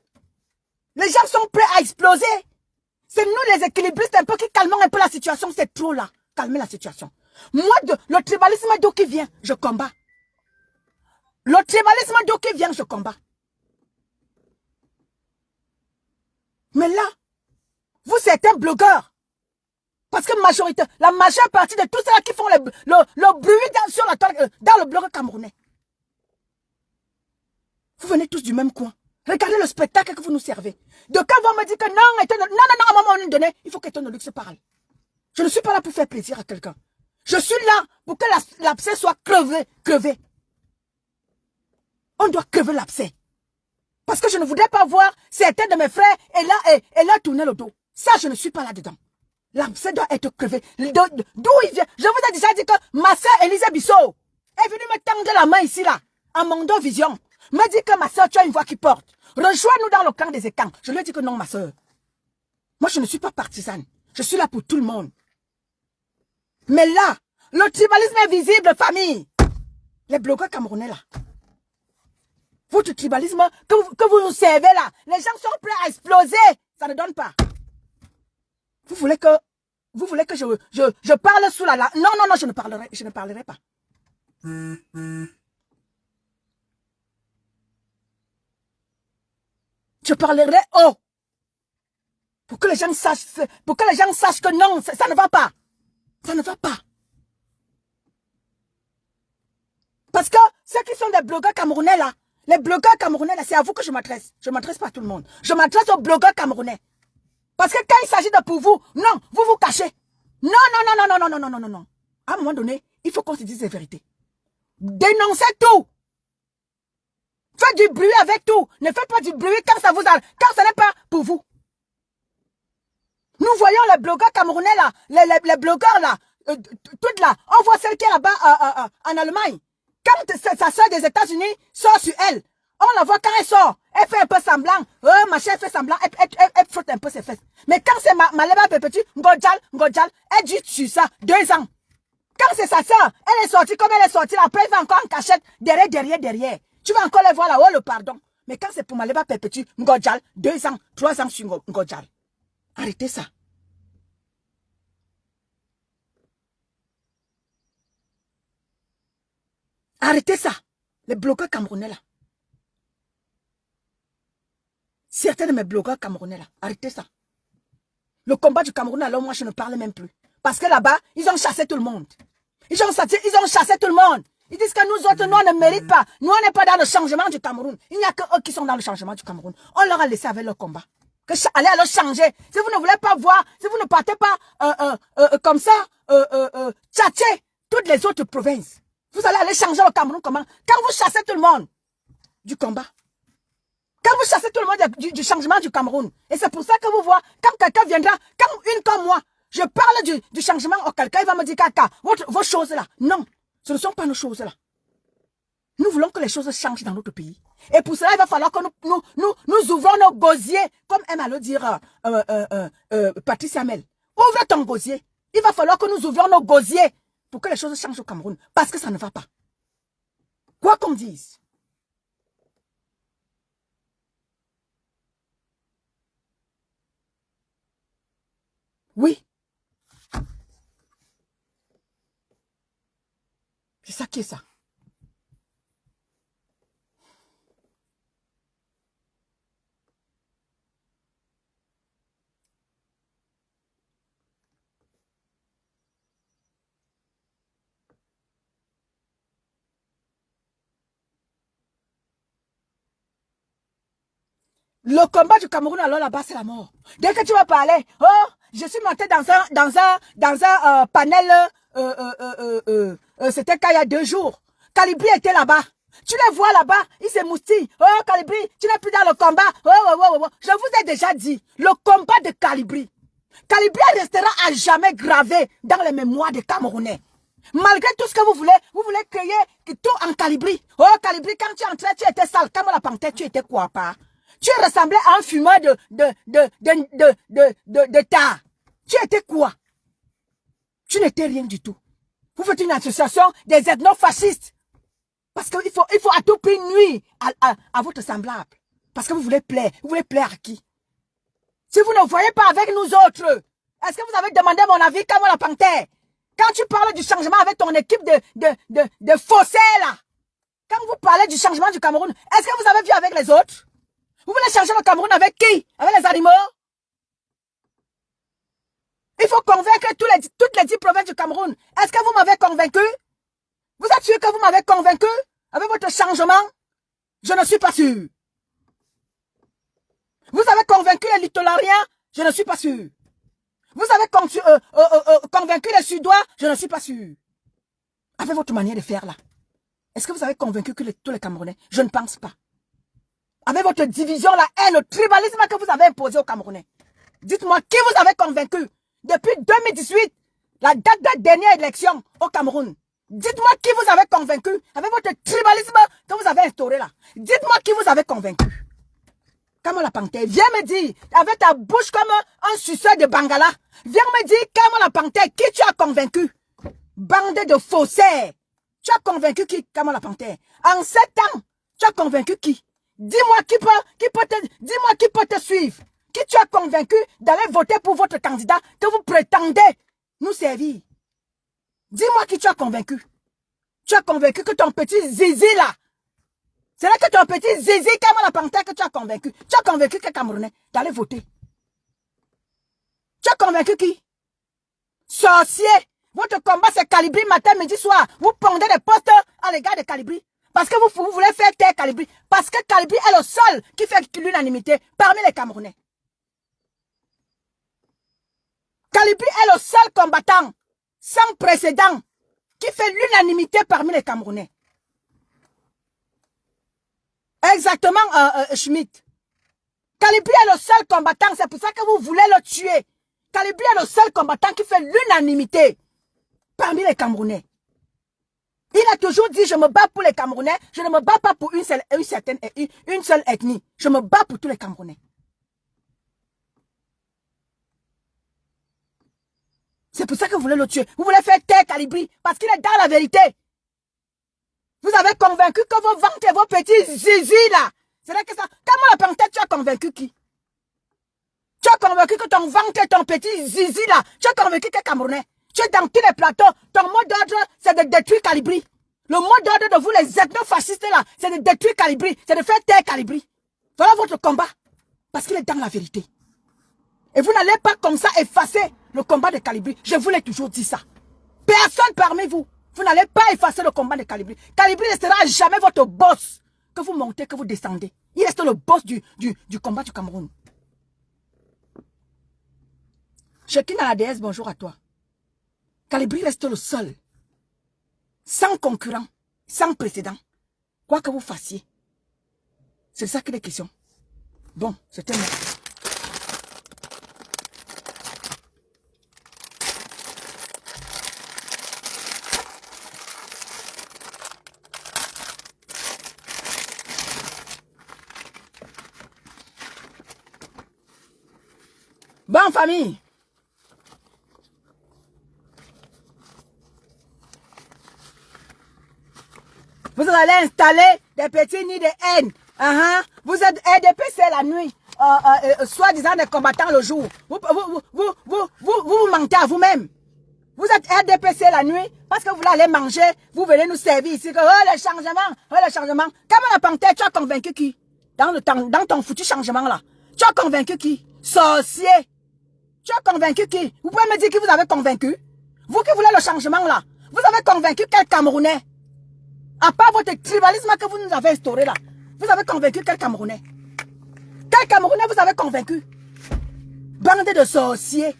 Les gens sont prêts à exploser. C'est nous les équilibristes un peu qui calmons un peu la situation. C'est trop là. Calmez la situation. Moi, le tribalisme d'où qui vient, je combats. Le tribalisme d'où qui vient, je combats. Mais là, vous certains blogueurs, parce que la majeure partie de tous ceux qui font le bruit dans le blog camerounais. Vous venez tous du même coin. Regardez le spectacle que vous nous servez. De quand vous me dites que non, à un moment donné, il faut qu'Étonolux se parle. Je ne suis pas là pour faire plaisir à quelqu'un. Je suis là pour que l'abcès soit crevé. On doit crever l'abcès. Parce que je ne voudrais pas voir certains de mes frères et là tourner le dos. Ça, je ne suis pas là-dedans. L'abcès doit être crevé. D'où il vient? Je vous ai déjà dit que ma soeur Elisa Bissot est venue me tendre la main ici, là, à Mondo Vision. Me dit que ma soeur, tu as une voix qui porte. Rejoins-nous dans le camp des écans. Je lui ai dit que non, ma soeur. Moi, je ne suis pas partisane. Je suis là pour tout le monde. Mais là, le tribalisme est visible, famille. Les blogueurs camerounais, là. Votre tribalisme que vous nous servez, là. Les gens sont prêts à exploser. Ça ne donne pas. Vous voulez que je parle sous la... Non, je ne parlerai pas. Je parlerai haut. Pour que les gens sachent que non, ça ne va pas. Ça ne va pas. Parce que ceux qui sont des blogueurs camerounais là, les blogueurs camerounais là, c'est à vous que je m'adresse. Je ne m'adresse pas à tout le monde. Je m'adresse aux blogueurs camerounais. Parce que quand il s'agit de pour vous, non, vous vous cachez. Non. À un moment donné, il faut qu'on se dise la vérité. Dénoncez tout. Faites du bruit avec tout. Ne faites pas du bruit quand ça vous a, quand ça n'est pas pour vous. Nous voyons les blogueurs camerounais là, les blogueurs là, toutes là. On voit celle qui est là-bas en Allemagne. Quand sa soeur des États-Unis sort sur elle, on la voit quand elle sort. Elle fait un peu semblant. Machin, elle fait semblant. Elle frotte un peu ses fesses. Mais quand c'est Maleba Perpétue, Ngodjal, elle dit sur ça 2 ans. Quand c'est sa soeur, elle est sortie comme elle est sortie. Après, elle va encore en cachette. Derrière. Tu vas encore les voir là-haut, le pardon. Mais quand c'est pour Maleba Perpétue, Ngodjal, 2 ans, 3 ans sur Ngodjal. Arrêtez ça. Arrêtez ça. Les blogueurs camerounais là. Certains de mes blogueurs camerounais là. Arrêtez ça. Le combat du Cameroun, alors moi je ne parle même plus. Parce que là-bas, ils ont chassé tout le monde. Ils ont chassé tout le monde. Ils disent que nous autres, nous on ne mérite pas. Nous on n'est pas dans le changement du Cameroun. Il n'y a que eux qui sont dans le changement du Cameroun. On leur a laissé avec leur combat. Allez alors changer. Si vous ne voulez pas voir, si vous ne partez pas comme ça, tchatcher toutes les autres provinces. Vous allez aller changer le Cameroun comment? Quand vous chassez tout le monde du combat. Quand vous chassez tout le monde du changement du Cameroun. Et c'est pour ça que vous voyez, quand quelqu'un viendra, quand une comme moi, je parle du changement, quelqu'un va me dire, Kaka, vos choses là. Non, ce ne sont pas nos choses là. Nous voulons que les choses changent dans notre pays. Et pour cela, il va falloir que nous ouvrons nos gosiers, comme aime à le dire Patricia Mel. Ouvre ton gosier. Il va falloir que nous ouvrions nos gosiers pour que les choses changent au Cameroun. Parce que ça ne va pas. Quoi qu'on dise. Oui. C'est ça qui est ça. Le combat du Cameroun, alors là-bas, c'est la mort. Dès que tu vas parler, oh, je suis monté dans un panel, c'était quand il y a 2 jours. Calibri était là-bas. Tu les vois là-bas, ils s'émoustillent. Oh, Calibri, tu n'es plus dans le combat. Oh. Je vous ai déjà dit, le combat de Calibri. Calibri restera à jamais gravé dans les mémoires des Camerounais. Malgré tout ce que vous voulez créer tout en Calibri. Oh, Calibri, quand tu entrais, tu étais sale. Comme la panthère, tu étais quoi, pas? Tu ressemblais à un fumeur de tar. Tu étais quoi? Tu n'étais rien du tout. Vous faites une association des ethnofascistes. Parce qu'il faut à tout prix nuire à votre semblable. Parce que vous voulez plaire. Vous voulez plaire à qui? Si vous ne voyez pas avec nous autres, est-ce que vous avez demandé mon avis comme la panthère? Quand tu parles du changement avec ton équipe de faussaires là, quand vous parlez du changement du Cameroun, est-ce que vous avez vu avec les autres? Vous voulez changer le Cameroun avec qui? Avec les animaux? Il faut convaincre toutes les 10 provinces du Cameroun. Est-ce que vous m'avez convaincu? Vous êtes sûr que vous m'avez convaincu avec votre changement? Je ne suis pas sûr. Vous avez convaincu les Littoraliens? Je ne suis pas sûr. Vous avez convaincu les Sudois? Je ne suis pas sûr. Avec votre manière de faire là. Est-ce que vous avez convaincu tous les Camerounais? Je ne pense pas. Avec votre division, la haine, le tribalisme que vous avez imposé aux Camerounais. Dites-moi, qui vous avez convaincu depuis 2018, la date de la dernière élection au Cameroun? Dites-moi qui vous avez convaincu avec votre tribalisme que vous avez instauré là. Dites-moi qui vous avez convaincu. Comme la panthère, viens me dire, avec ta bouche comme un suceur de Bangala, viens me dire, comme la panthère, qui tu as convaincu? Bande de faussaires. Tu as convaincu qui, comme la panthère? En 7 ans, tu as convaincu qui? Dis-moi qui peut te suivre. Qui tu as convaincu d'aller voter pour votre candidat que vous prétendez nous servir? Dis-moi qui tu as convaincu. Tu as convaincu que ton petit zizi là, c'est là que ton petit zizi comme la panthère que tu as convaincu. Tu as convaincu que Camerounais d'aller voter. Tu as convaincu qui? Sorcier. Votre combat c'est Calibri matin, midi, soir. Vous pondez des postes à l'égard de Calibri. Parce que vous voulez faire taire Calibri. Parce que Calibri est le seul qui fait l'unanimité parmi les Camerounais. Calibri est le seul combattant sans précédent qui fait l'unanimité parmi les Camerounais. Exactement, Schmidt. Calibri est le seul combattant, c'est pour ça que vous voulez le tuer. Calibri est le seul combattant qui fait l'unanimité parmi les Camerounais. Il a toujours dit, je me bats pour les Camerounais, je ne me bats pas pour une seule ethnie. Je me bats pour tous les Camerounais. C'est pour ça que vous voulez le tuer. Vous voulez faire taire Calibri, parce qu'il est dans la vérité. Vous avez convaincu que vos ventes et vos petits zizi là. C'est là que ça. Comment la panthère, tu as convaincu qui? Tu as convaincu que ton ventre et ton petit zizi là. Tu as convaincu que Camerounais. Tu es dans tous les plateaux. Ton mot d'ordre, c'est de détruire Calibri. Le mot d'ordre de vous, les ethnofascistes là, c'est de détruire Calibri. C'est de faire taire Calibri. Voilà votre combat. Parce qu'il est dans la vérité. Et vous n'allez pas comme ça effacer le combat de Calibri. Je vous l'ai toujours dit ça. Personne parmi vous. Vous n'allez pas effacer le combat de Calibri. Calibri ne sera jamais votre boss. Que vous montez, que vous descendez. Il reste le boss du combat du Cameroun. Chacune à la déesse, bonjour à toi. Calibri reste le seul. Sans concurrent, sans précédent. Quoi que vous fassiez. C'est ça que les questions. Bon, c'était moi. Bon, famille. Vous allez installer des petits nids de haine. Vous êtes RDP, c'est la nuit. Soi-disant des combattants le jour. Vous mentez à vous-même. Vous êtes RDPC la nuit parce que vous voulez aller manger. Vous venez nous servir ici. Que, oh, le changement. Comment la panthère, tu as convaincu qui? Dans ton foutu changement là. Tu as convaincu qui? Sorcier. Tu as convaincu qui? Vous pouvez me dire qui vous avez convaincu? Vous qui voulez le changement là. Vous avez convaincu quel Camerounais? À part votre tribalisme que vous nous avez instauré là. Vous avez convaincu quel Camerounais? Quel Camerounais vous avez convaincu? Bande de sorciers.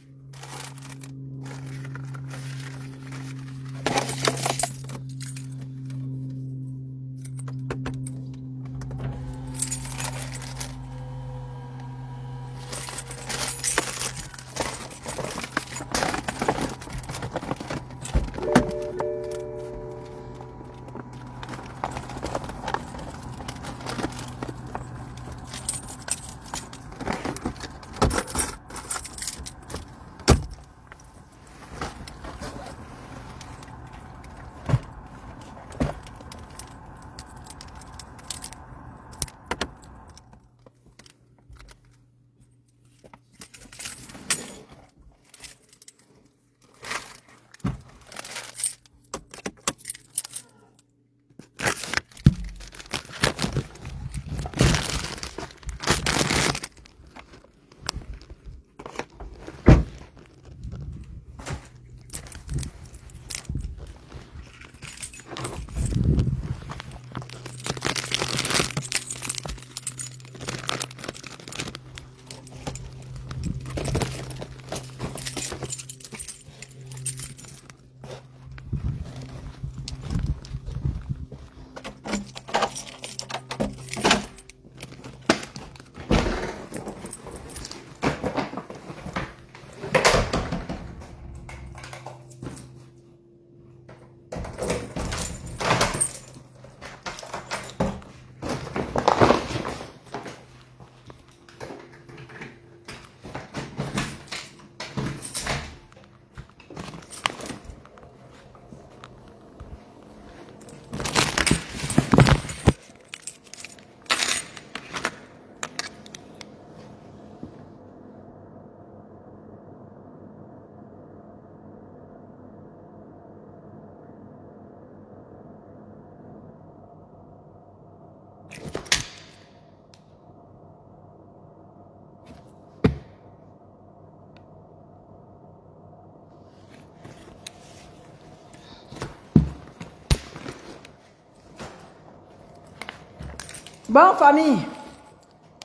Bon, famille,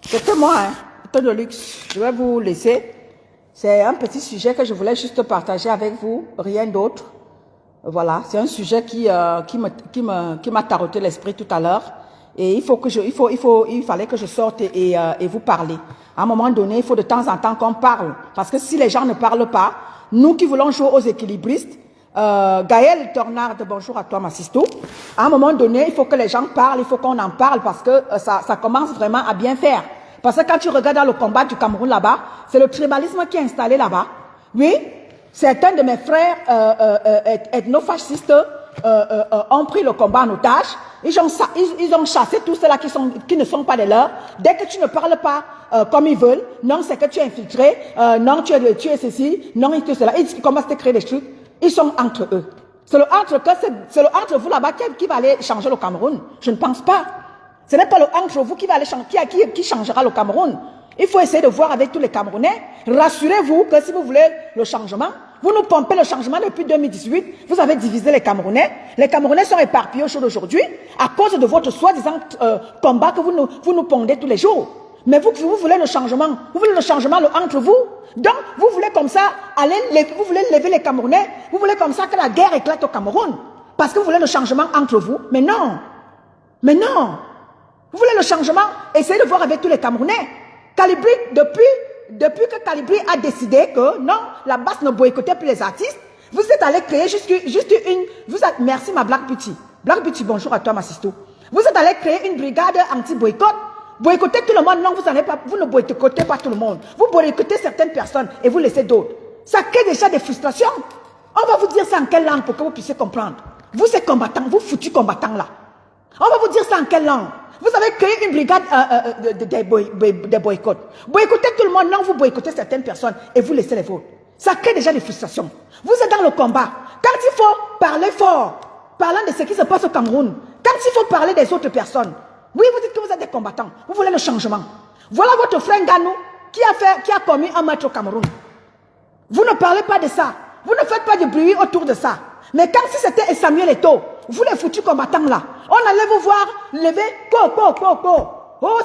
c'était moi, hein, Auto de luxe. Je vais vous laisser. C'est un petit sujet que je voulais juste partager avec vous, rien d'autre. Voilà, c'est un sujet qui m'a tarauté l'esprit tout à l'heure. Et il fallait que je sorte et vous parler. À un moment donné, il faut de temps en temps qu'on parle. Parce que si les gens ne parlent pas, nous qui voulons jouer aux équilibristes, Gaël Tornard, bonjour à toi, Massisto. À un moment donné, il faut que les gens parlent, il faut qu'on en parle parce que ça commence vraiment à bien faire. Parce que quand tu regardes dans le combat du Cameroun là-bas, c'est le tribalisme qui est installé là-bas. Oui, certains de mes frères ethnofascistes ont pris le combat en otage. Ils ont chassé tous ceux-là qui ne sont pas des leurs. Dès que tu ne parles pas comme ils veulent, non, c'est que tu es infiltré, non, tu es ceci, non, tu es cela. Ils commencent à créer des trucs. Ils sont entre eux. C'est le entre vous là-bas qui va aller changer le Cameroun. Je ne pense pas. Ce n'est pas le entre vous qui va aller qui changera le Cameroun. Il faut essayer de voir avec tous les Camerounais. Rassurez-vous que si vous voulez le changement, vous nous pompez le changement depuis 2018. Vous avez divisé les Camerounais. Les Camerounais sont éparpillés au jour d'aujourd'hui à cause de votre soi-disant combat que vous nous pondez tous les jours. Mais vous voulez le changement. Vous voulez le changement entre vous. Donc, vous voulez comme ça vous voulez lever les Camerounais. Vous voulez comme ça que la guerre éclate au Cameroun. Parce que vous voulez le changement entre vous. Mais non. Mais non. Vous voulez le changement. Essayez de voir avec tous les Camerounais. Calibri, depuis que Calibri a décidé que non, la basse ne boycottait plus les artistes, vous êtes allé créer juste une... merci ma Black Beauty. Black Beauty, bonjour à toi, ma sister. Vous êtes allé créer une brigade anti-boycott. Boycottez tout le monde. Non, vous ne boycottez pas tout le monde. Vous boycottez certaines personnes et vous laissez d'autres. Ça crée déjà des frustrations. On va vous dire ça en quelle langue pour que vous puissiez comprendre. Vous, ces combattants, vous foutus combattants là. On va vous dire ça en quelle langue. Vous avez créé une brigade de boycott. Boycottez tout le monde, non, vous boycottez certaines personnes et vous laissez les vôtres. Ça crée déjà des frustrations. Vous êtes dans le combat. Quand il faut parler fort, parlant de ce qui se passe au Cameroun, quand il faut parler des autres personnes, oui, vous dites que vous êtes des combattants, vous voulez le changement. Voilà votre frère Nganou qui a commis un meurtre au Cameroun. Vous ne parlez pas de ça. Vous ne faites pas de bruit autour de ça. Mais quand si c'était Samuel Eto'o, vous les foutus combattants là, on allait vous voir lever, oh,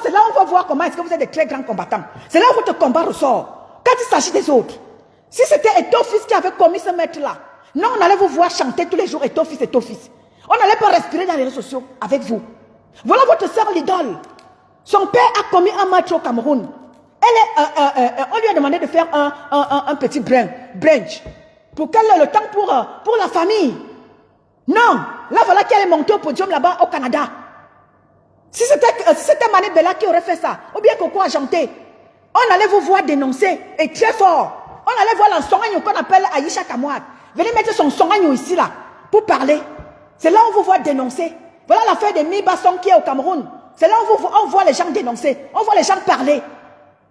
c'est là où on va voir comment est-ce que vous êtes des très grands combattants. C'est là où votre combat ressort. Quand il s'agit des autres. Si c'était Eto'o fils qui avait commis ce maître là, non, on allait vous voir chanter tous les jours Eto'o fils. On n'allait pas respirer dans les réseaux sociaux avec vous. Voilà votre sœur l'idole. Son père a commis un meurtre au Cameroun. On lui a demandé de faire un petit brunch. Pour qu'elle ait le temps pour la famille. Non, là voilà qu'elle est montée au podium là-bas au Canada. Si c'était Mané Bella qui aurait fait ça, ou bien Coco Ajanté, on allait vous voir dénoncer, et très fort. On allait voir l'ensongagno qu'on appelle Aïcha Kamouad. Venez mettre son songagno ici là, pour parler. C'est là où on vous voit dénoncer. Voilà l'affaire de Mi Basson qui est au Cameroun. C'est là où on voit les gens dénoncer, on voit les gens parler.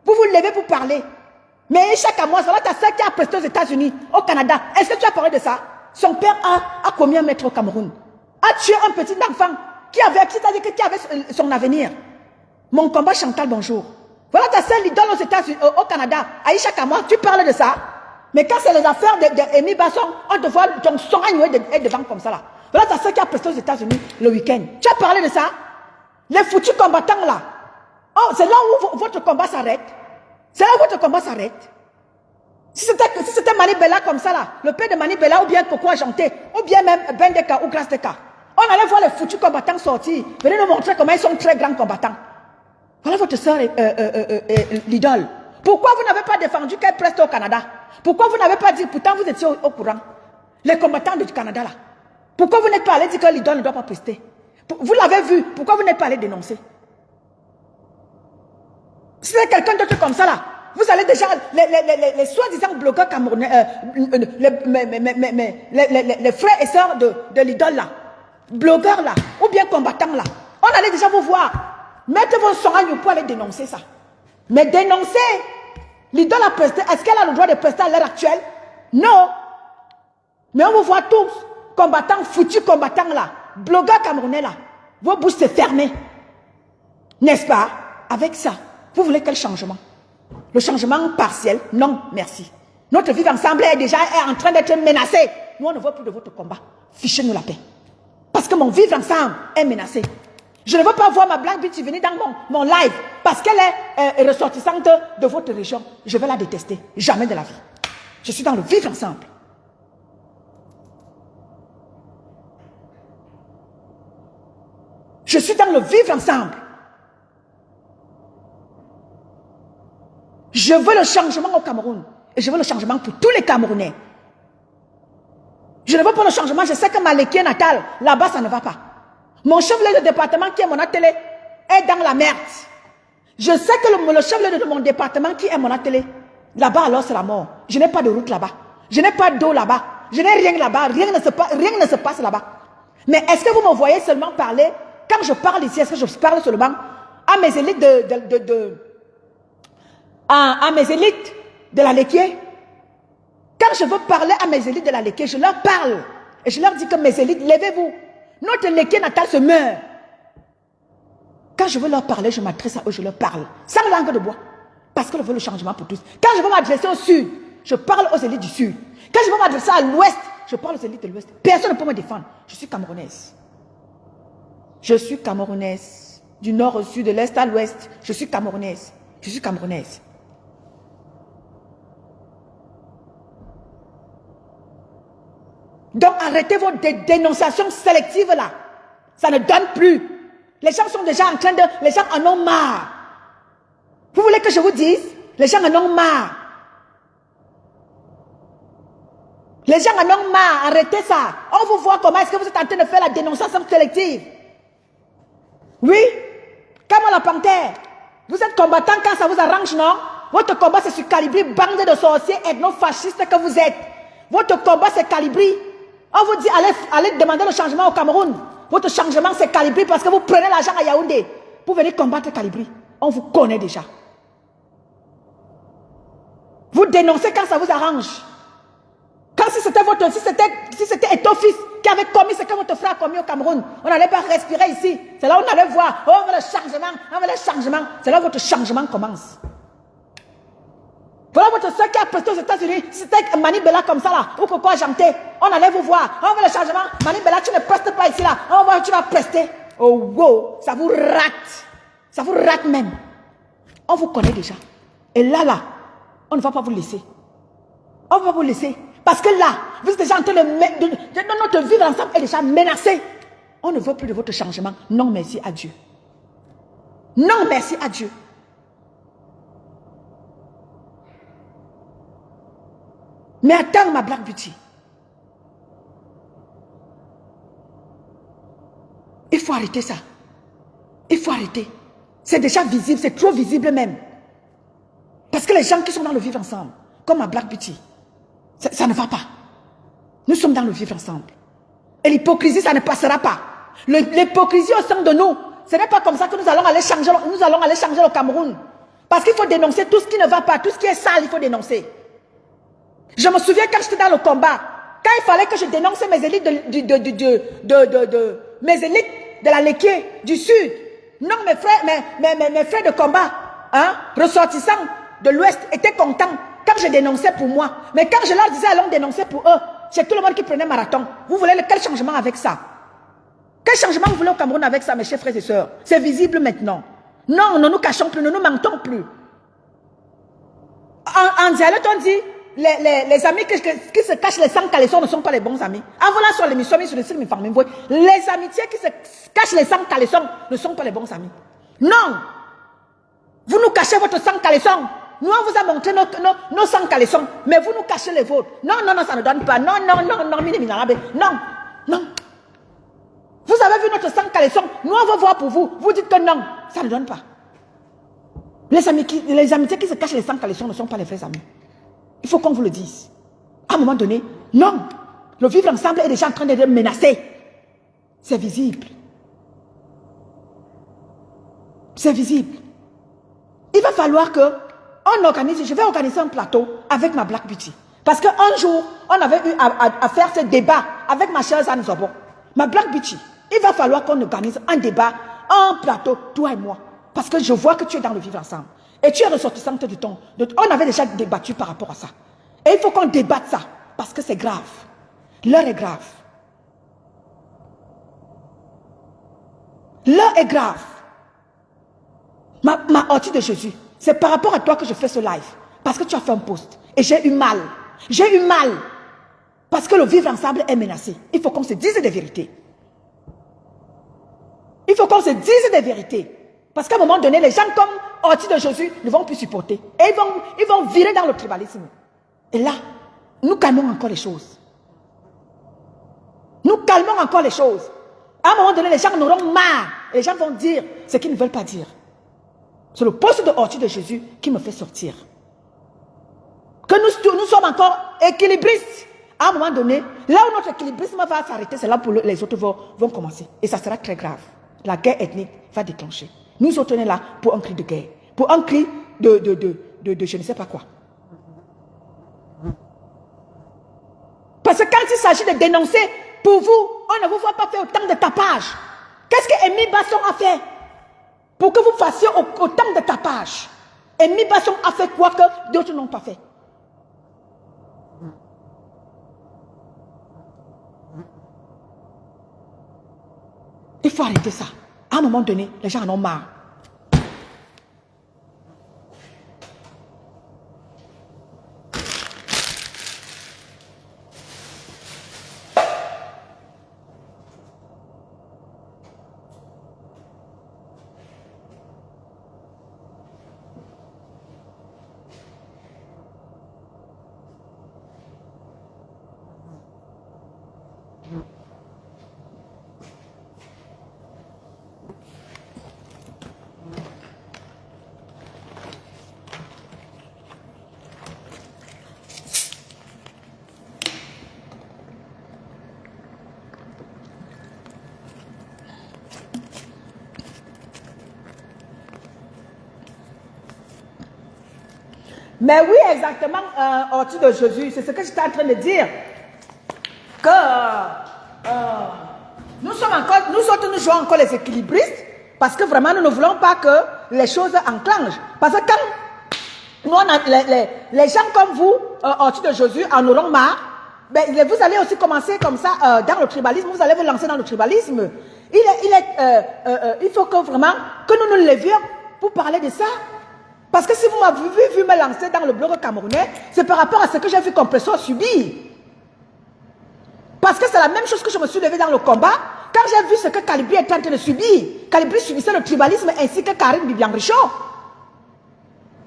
Vous vous levez pour parler. Mais Aïcha Kamouad, voilà ta sœur qui a presté aux États-Unis, au Canada. Est-ce que tu as parlé de ça? Son père a commis un maître au Cameroun. A tué un petit enfant qui avait son avenir. Mon combat Chantal, bonjour. Voilà ta sœur l'idole aux États-Unis, au Canada. Aïcha Kamouad, tu parles de ça? Mais quand c'est les affaires d'Amy Basson, on te voit ton son est devant comme ça là. Voilà ta sœur qui a presté aux États-Unis le week-end. Tu as parlé de ça? Les foutus combattants là. Oh, c'est là où votre combat s'arrête. C'est là où votre combat s'arrête. Si c'était Mani Bella comme ça là, le père de Mani Bella ou bien Coco Ajanté, ou bien même Bendeka ou Grasdeka, on allait voir les foutus combattants sortir. Venez nous montrer comment ils sont très grands combattants. Voilà votre soeur l'idole. Pourquoi vous n'avez pas défendu qu'elle preste au Canada? Pourquoi vous n'avez pas dit, pourtant vous étiez au courant, les combattants du Canada là? Pourquoi vous n'êtes pas allé dire que l'idole ne doit pas prester? Vous l'avez vu, pourquoi vous n'êtes pas allé dénoncer? Si c'est quelqu'un d'autre comme ça là, vous allez déjà, les soi-disant blogueurs camerounais, les frères et sœurs de l'idole là, blogueurs là, ou bien combattants là, on allait déjà vous voir. Mettez vos songages pour aller dénoncer ça. Mais dénoncer, l'idole a presté, est-ce qu'elle a le droit de prester à l'heure actuelle? Non. Mais on vous voit tous, combattants, foutus combattants là, blogueurs camerounais là, vos bouches se ferment. N'est-ce pas? Avec ça, vous voulez quel changement? Le changement partiel? Non, merci. Notre vivre ensemble est déjà en train d'être menacé. Nous, on ne veut plus de votre combat. Fichez-nous la paix. Parce que mon vivre ensemble est menacé. Je ne veux pas voir ma Black Beauty venir dans mon live parce qu'elle est ressortissante de votre région. Je vais la détester. Jamais de la vie. Je suis dans le vivre ensemble. Je suis dans le vivre ensemble. Je veux le changement au Cameroun. Et je veux le changement pour tous les Camerounais. Je ne veux pas le changement. Je sais que ma Léquier natale, là-bas, ça ne va pas. Mon chef de département qui est mon atelier est dans la merde. Je sais que le chef de mon département qui est mon atelier, là-bas, alors c'est la mort. Je n'ai pas de route là-bas. Je n'ai pas d'eau là-bas. Je n'ai rien là-bas. Rien ne se passe là-bas. Mais est-ce que vous me voyez seulement parler? Quand je parle ici, est-ce que je parle seulement à mes élites à mes élites de la Léquier? Quand je veux parler à mes élites de la Léquier, je leur parle. Et je leur dis que mes élites, levez-vous. Notre Léquier natal se meurt. Quand je veux leur parler, je m'adresse à eux, je leur parle. Sans langue de bois. Parce que je veux le changement pour tous. Quand je veux m'adresser au sud, je parle aux élites du sud. Quand je veux m'adresser à l'ouest, je parle aux élites de l'ouest. Personne ne peut me défendre. Je suis camerounaise. Je suis camerounaise. Du nord au sud, de l'est à l'ouest. Je suis camerounaise. Je suis camerounaise. Donc arrêtez vos dénonciations sélectives là. Ça ne donne plus. Les gens sont déjà en train de... Les gens en ont marre. Vous voulez que je vous dise? Les gens en ont marre. Les gens en ont marre. Arrêtez ça. On vous voit comment est-ce que vous êtes en train de faire la dénonciation sélective. Oui? Comme la panthère. Vous êtes combattant quand ça vous arrange, non? Votre combat c'est sur Calibri, bande de sorciers ethno-fascistes que vous êtes. Votre combat c'est Calibri. On vous dit, allez demander le changement au Cameroun. Votre changement, c'est Calibri parce que vous prenez l'argent à Yaoundé pour venir combattre Calibri. On vous connaît déjà. Vous dénoncez quand ça vous arrange. Quand si c'était Eto'o-fils qui avait commis ce que votre frère a commis au Cameroun, on n'allait pas respirer ici. C'est là où on allait voir, oh, on veut le changement, on veut le changement. C'est là où votre changement commence. Voilà votre soeur qui a presté aux États-Unis. Si c'était Mani Bella comme ça là, ou pourquoi Janté, on allait vous voir. On veut le changement. Mani Bella, tu ne prestes pas ici là. On va, tu vas prester. Oh wow, ça vous rate. Ça vous rate même. On vous connaît déjà. Et là, on ne va pas vous laisser. On ne va pas vous laisser. Parce que là, vous êtes déjà en train de notre vivre ensemble est déjà menacé. On ne veut plus de votre changement. Non, merci à Dieu. Non, merci à Dieu. Mais attends, ma Black Beauty. Il faut arrêter ça. Il faut arrêter. C'est déjà visible, c'est trop visible même. Parce que les gens qui sont dans le vivre ensemble, comme ma Black Beauty, ça ne va pas. Nous sommes dans le vivre ensemble. Et l'hypocrisie, ça ne passera pas. L'hypocrisie au sein de nous, ce n'est pas comme ça que nous allons aller changer le Cameroun. Parce qu'il faut dénoncer tout ce qui ne va pas, tout ce qui est sale, il faut dénoncer. Je me souviens quand j'étais dans le combat, quand il fallait que je dénonce mes élites mes élites de la Léquier, du Sud. Non, mes frères de combat, ressortissants de l'Ouest, étaient contents quand je dénonçais pour moi. Mais quand je leur disais allons dénoncer pour eux, c'est tout le monde qui prenait marathon. Vous voulez quel changement avec ça? Quel changement vous voulez au Cameroun avec ça, mes chers frères et sœurs? C'est visible maintenant. Non, ne nous cachons plus, ne nous mentons plus. En dialecte, on dit les amis qui se cachent les sangs caleçons ne sont pas les bons amis. En voilà sur l'émission, les amitiés qui se cachent les sangs caleçons ne sont pas les bons amis. Non! Vous nous cachez votre sang caleçon. Nous, on vous a montré nos sangs caleçons, mais vous nous cachez les vôtres. Non, ça ne donne pas. Non. Vous avez vu notre sang caleçon. Nous, on va voir pour vous. Vous dites que non, ça ne donne pas. Les amitiés qui se cachent les sangs caleçons ne sont pas les vrais amis. Il faut qu'on vous le dise. À un moment donné, non. Le vivre ensemble est déjà en train d'être menacé. C'est visible. C'est visible. Il va falloir que je vais organiser un plateau avec ma Black Beauty. Parce qu'un jour, on avait eu à faire ce débat avec ma chère Anne Zobo. Ma Black Beauty, il va falloir qu'on organise un débat, un plateau, toi et moi. Parce que je vois que tu es dans le vivre ensemble. Et tu es ressortissante du ton. On avait déjà débattu par rapport à ça. Et il faut qu'on débatte ça. Parce que c'est grave. L'heure est grave. L'heure est grave. Ma hôtie de Jésus, c'est par rapport à toi que je fais ce live. Parce que tu as fait un post. Et j'ai eu mal. J'ai eu mal. Parce que le vivre ensemble est menacé. Il faut qu'on se dise des vérités. Il faut qu'on se dise des vérités. Parce qu'à un moment donné, les gens comme Orti de Jésus ne vont plus supporter. Et ils vont virer dans le tribalisme. Et là, nous calmons encore les choses. Nous calmons encore les choses. À un moment donné, les gens en auront marre. Et les gens vont dire ce qu'ils ne veulent pas dire. C'est le poste de Orti de Jésus qui me fait sortir. Que nous sommes encore équilibristes. À un moment donné, là où notre équilibrisme va s'arrêter, c'est là où les autres vont commencer. Et ça sera très grave. La guerre ethnique va déclencher. Nous autres, on est là pour un cri de guerre. Pour un cri de je ne sais pas quoi. Parce que quand il s'agit de dénoncer, pour vous, on ne vous voit pas faire autant de tapage. Qu'est-ce que Amy Basson a fait pour que vous fassiez autant de tapage? Amy Basson a fait quoi que d'autres n'ont pas fait? Il faut arrêter ça. À un moment donné, les gens en ont marre. Mais oui, exactement, Orti de Jésus, c'est ce que j'étais en train de dire. Que nous autres, nous jouons encore les équilibristes, parce que vraiment, nous ne voulons pas que les choses enclenchent. Parce que quand nous, les gens comme vous, Orti de Jésus, en auront marre, ben, vous allez aussi commencer comme ça dans le tribalisme, vous allez vous lancer dans le tribalisme. Il faut que vraiment, que nous nous levions pour parler de ça. Parce que si vous m'avez vu me lancer dans le bloc camerounais, c'est par rapport à ce que j'ai vu Compressor subir. Parce que c'est la même chose que je me suis levé dans le combat, quand j'ai vu ce que Calibri était en train de subir. Calibri subissait le tribalisme ainsi que Karine Bibian-Richaud.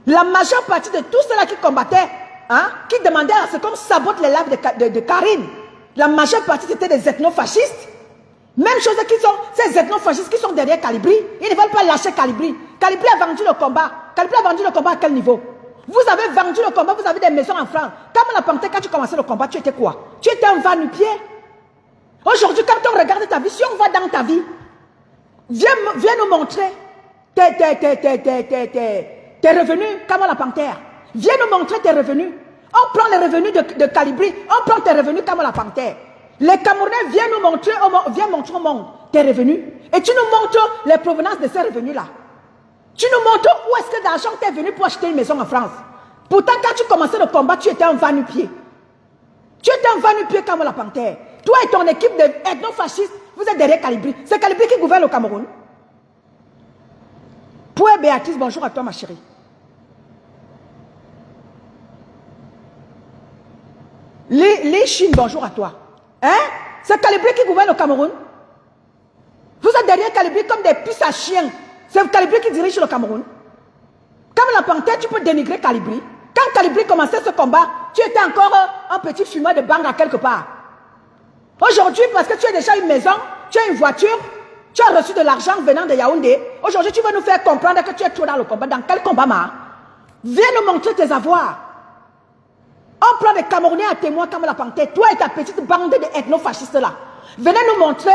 La majeure partie de tous ceux-là qui combattaient, qui demandaient à ce qu'on sabote les laves de Karine, la majeure partie c'était des ethnofascistes. Même chose qui sont ces ethnofascistes qui sont derrière Calibri, ils ne veulent pas lâcher Calibri. Calibri a vendu le combat. Calibri a vendu le combat à quel niveau? Vous avez vendu le combat, vous avez des maisons en France. Comme la Panthère, quand tu commençais le combat, tu étais quoi? Tu étais un va-nu-pied. Aujourd'hui, quand on regarde ta vie, si on va dans ta vie, viens nous montrer tes revenus, comme la Panthère. Viens nous montrer tes revenus. On prend les revenus de Calibri, on prend tes revenus comme la Panthère. Les Camerounais viennent nous montrer, viens montrer au monde tes revenus. Et tu nous montres les provenances de ces revenus-là. Tu nous montres où est-ce que l'argent t'est venu pour acheter une maison en France. Pourtant, quand tu commençais le combat, tu étais un va-nu-pied. Tu étais un va-nu-pied comme la Panthère. Toi et ton équipe d'ethnofascistes, vous êtes derrière Calibri. C'est Calibri qui gouverne le Cameroun. Pouet Béatrice, bonjour à toi ma chérie. Les Chine, bonjour à toi. Hein? C'est Calibri qui gouverne le Cameroun. Vous êtes derrière Calibri comme des puces à chiens. C'est Calibri qui dirige le Cameroun. Comme la Panthère, tu peux dénigrer Calibri. Quand Calibri commençait ce combat, tu étais encore un petit fumeur de bang à quelque part. Aujourd'hui, parce que tu as déjà une maison, tu as une voiture, tu as reçu de l'argent venant de Yaoundé, aujourd'hui tu veux nous faire comprendre que tu es trop dans le combat. Dans quel combat, ma? Viens nous montrer tes avoirs. On prend des Camerounais à témoin comme la Panthère, toi et ta petite bande d'ethnofascistes là. Venez nous montrer,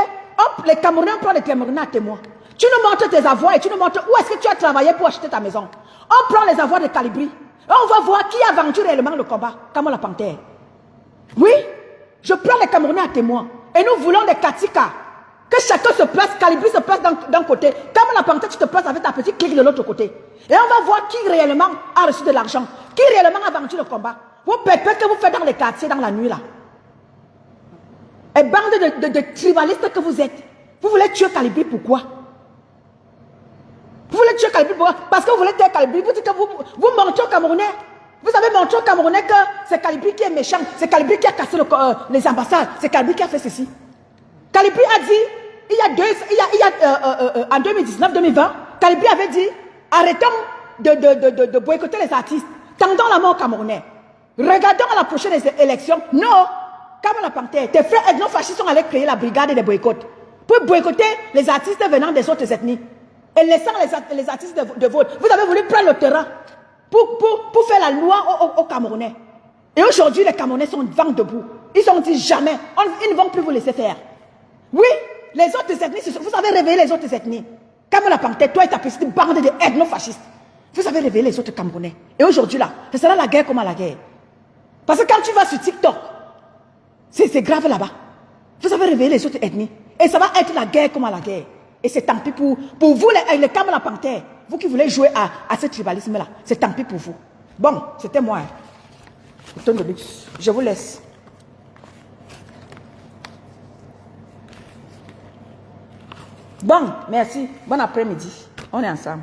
les Camerounais, on prend des Camerounais à témoin. Tu nous montres tes avoirs et tu nous montres où est-ce que tu as travaillé pour acheter ta maison. On prend les avoirs de Calibri. On va voir qui a vendu réellement le combat, comme la Panthère. Oui, je prends les Camerounais à témoin. Et nous voulons des Katika. Que chacun se place, Calibri se place d'un côté. Comme la Panthère, tu te places avec ta petite clique de l'autre côté. Et on va voir qui réellement a reçu de l'argent. Qui réellement a vendu le combat. Vos pépés que vous faites dans les quartiers, dans la nuit là. Et bande de tribalistes que vous êtes. Vous voulez tuer Calibri, pourquoi? Vous voulez tuer Calibri, pourquoi? Parce que vous voulez tuer Calibri. Vous dites que vous mentez aux Camerounais. Vous avez montré aux Camerounais que c'est Calibri qui est méchant. C'est Calibri qui a cassé les ambassades. C'est Calibri qui a fait ceci. Calibri a dit en 2019-2020, Calibri avait dit, arrêtons de boycotter les artistes, tendons la main aux Camerounais. Regardons à la prochaine élection. Non, comme la panthère, tes frères ethno-fascistes sont allés créer la brigade des boycotts pour boycotter les artistes venant des autres ethnies et laissant les artistes de vote. Vous avez voulu prendre le terrain pour faire la loi aux Camerounais. Et aujourd'hui, les Camerounais sont vent debout. Ils ont dit jamais, ils ne vont plus vous laisser faire. Oui, les autres ethnies, vous avez réveillé les autres ethnies. Comme la panthère, toi et ta petite bande d'ethno-fascistes. Vous avez réveillé les autres Camerounais. Et aujourd'hui, là, ce sera la guerre comme à la guerre. Parce que quand tu vas sur TikTok, c'est grave là-bas. Vous avez réveillé les autres ethnies. Et ça va être la guerre comme à la guerre. Et c'est tant pis pour vous, les Camerounais, la panthère. Vous qui voulez jouer à ce tribalisme-là, c'est tant pis pour vous. Bon, c'était moi. Tonne de luxe. Je vous laisse. Bon, merci. Bon après-midi. On est ensemble.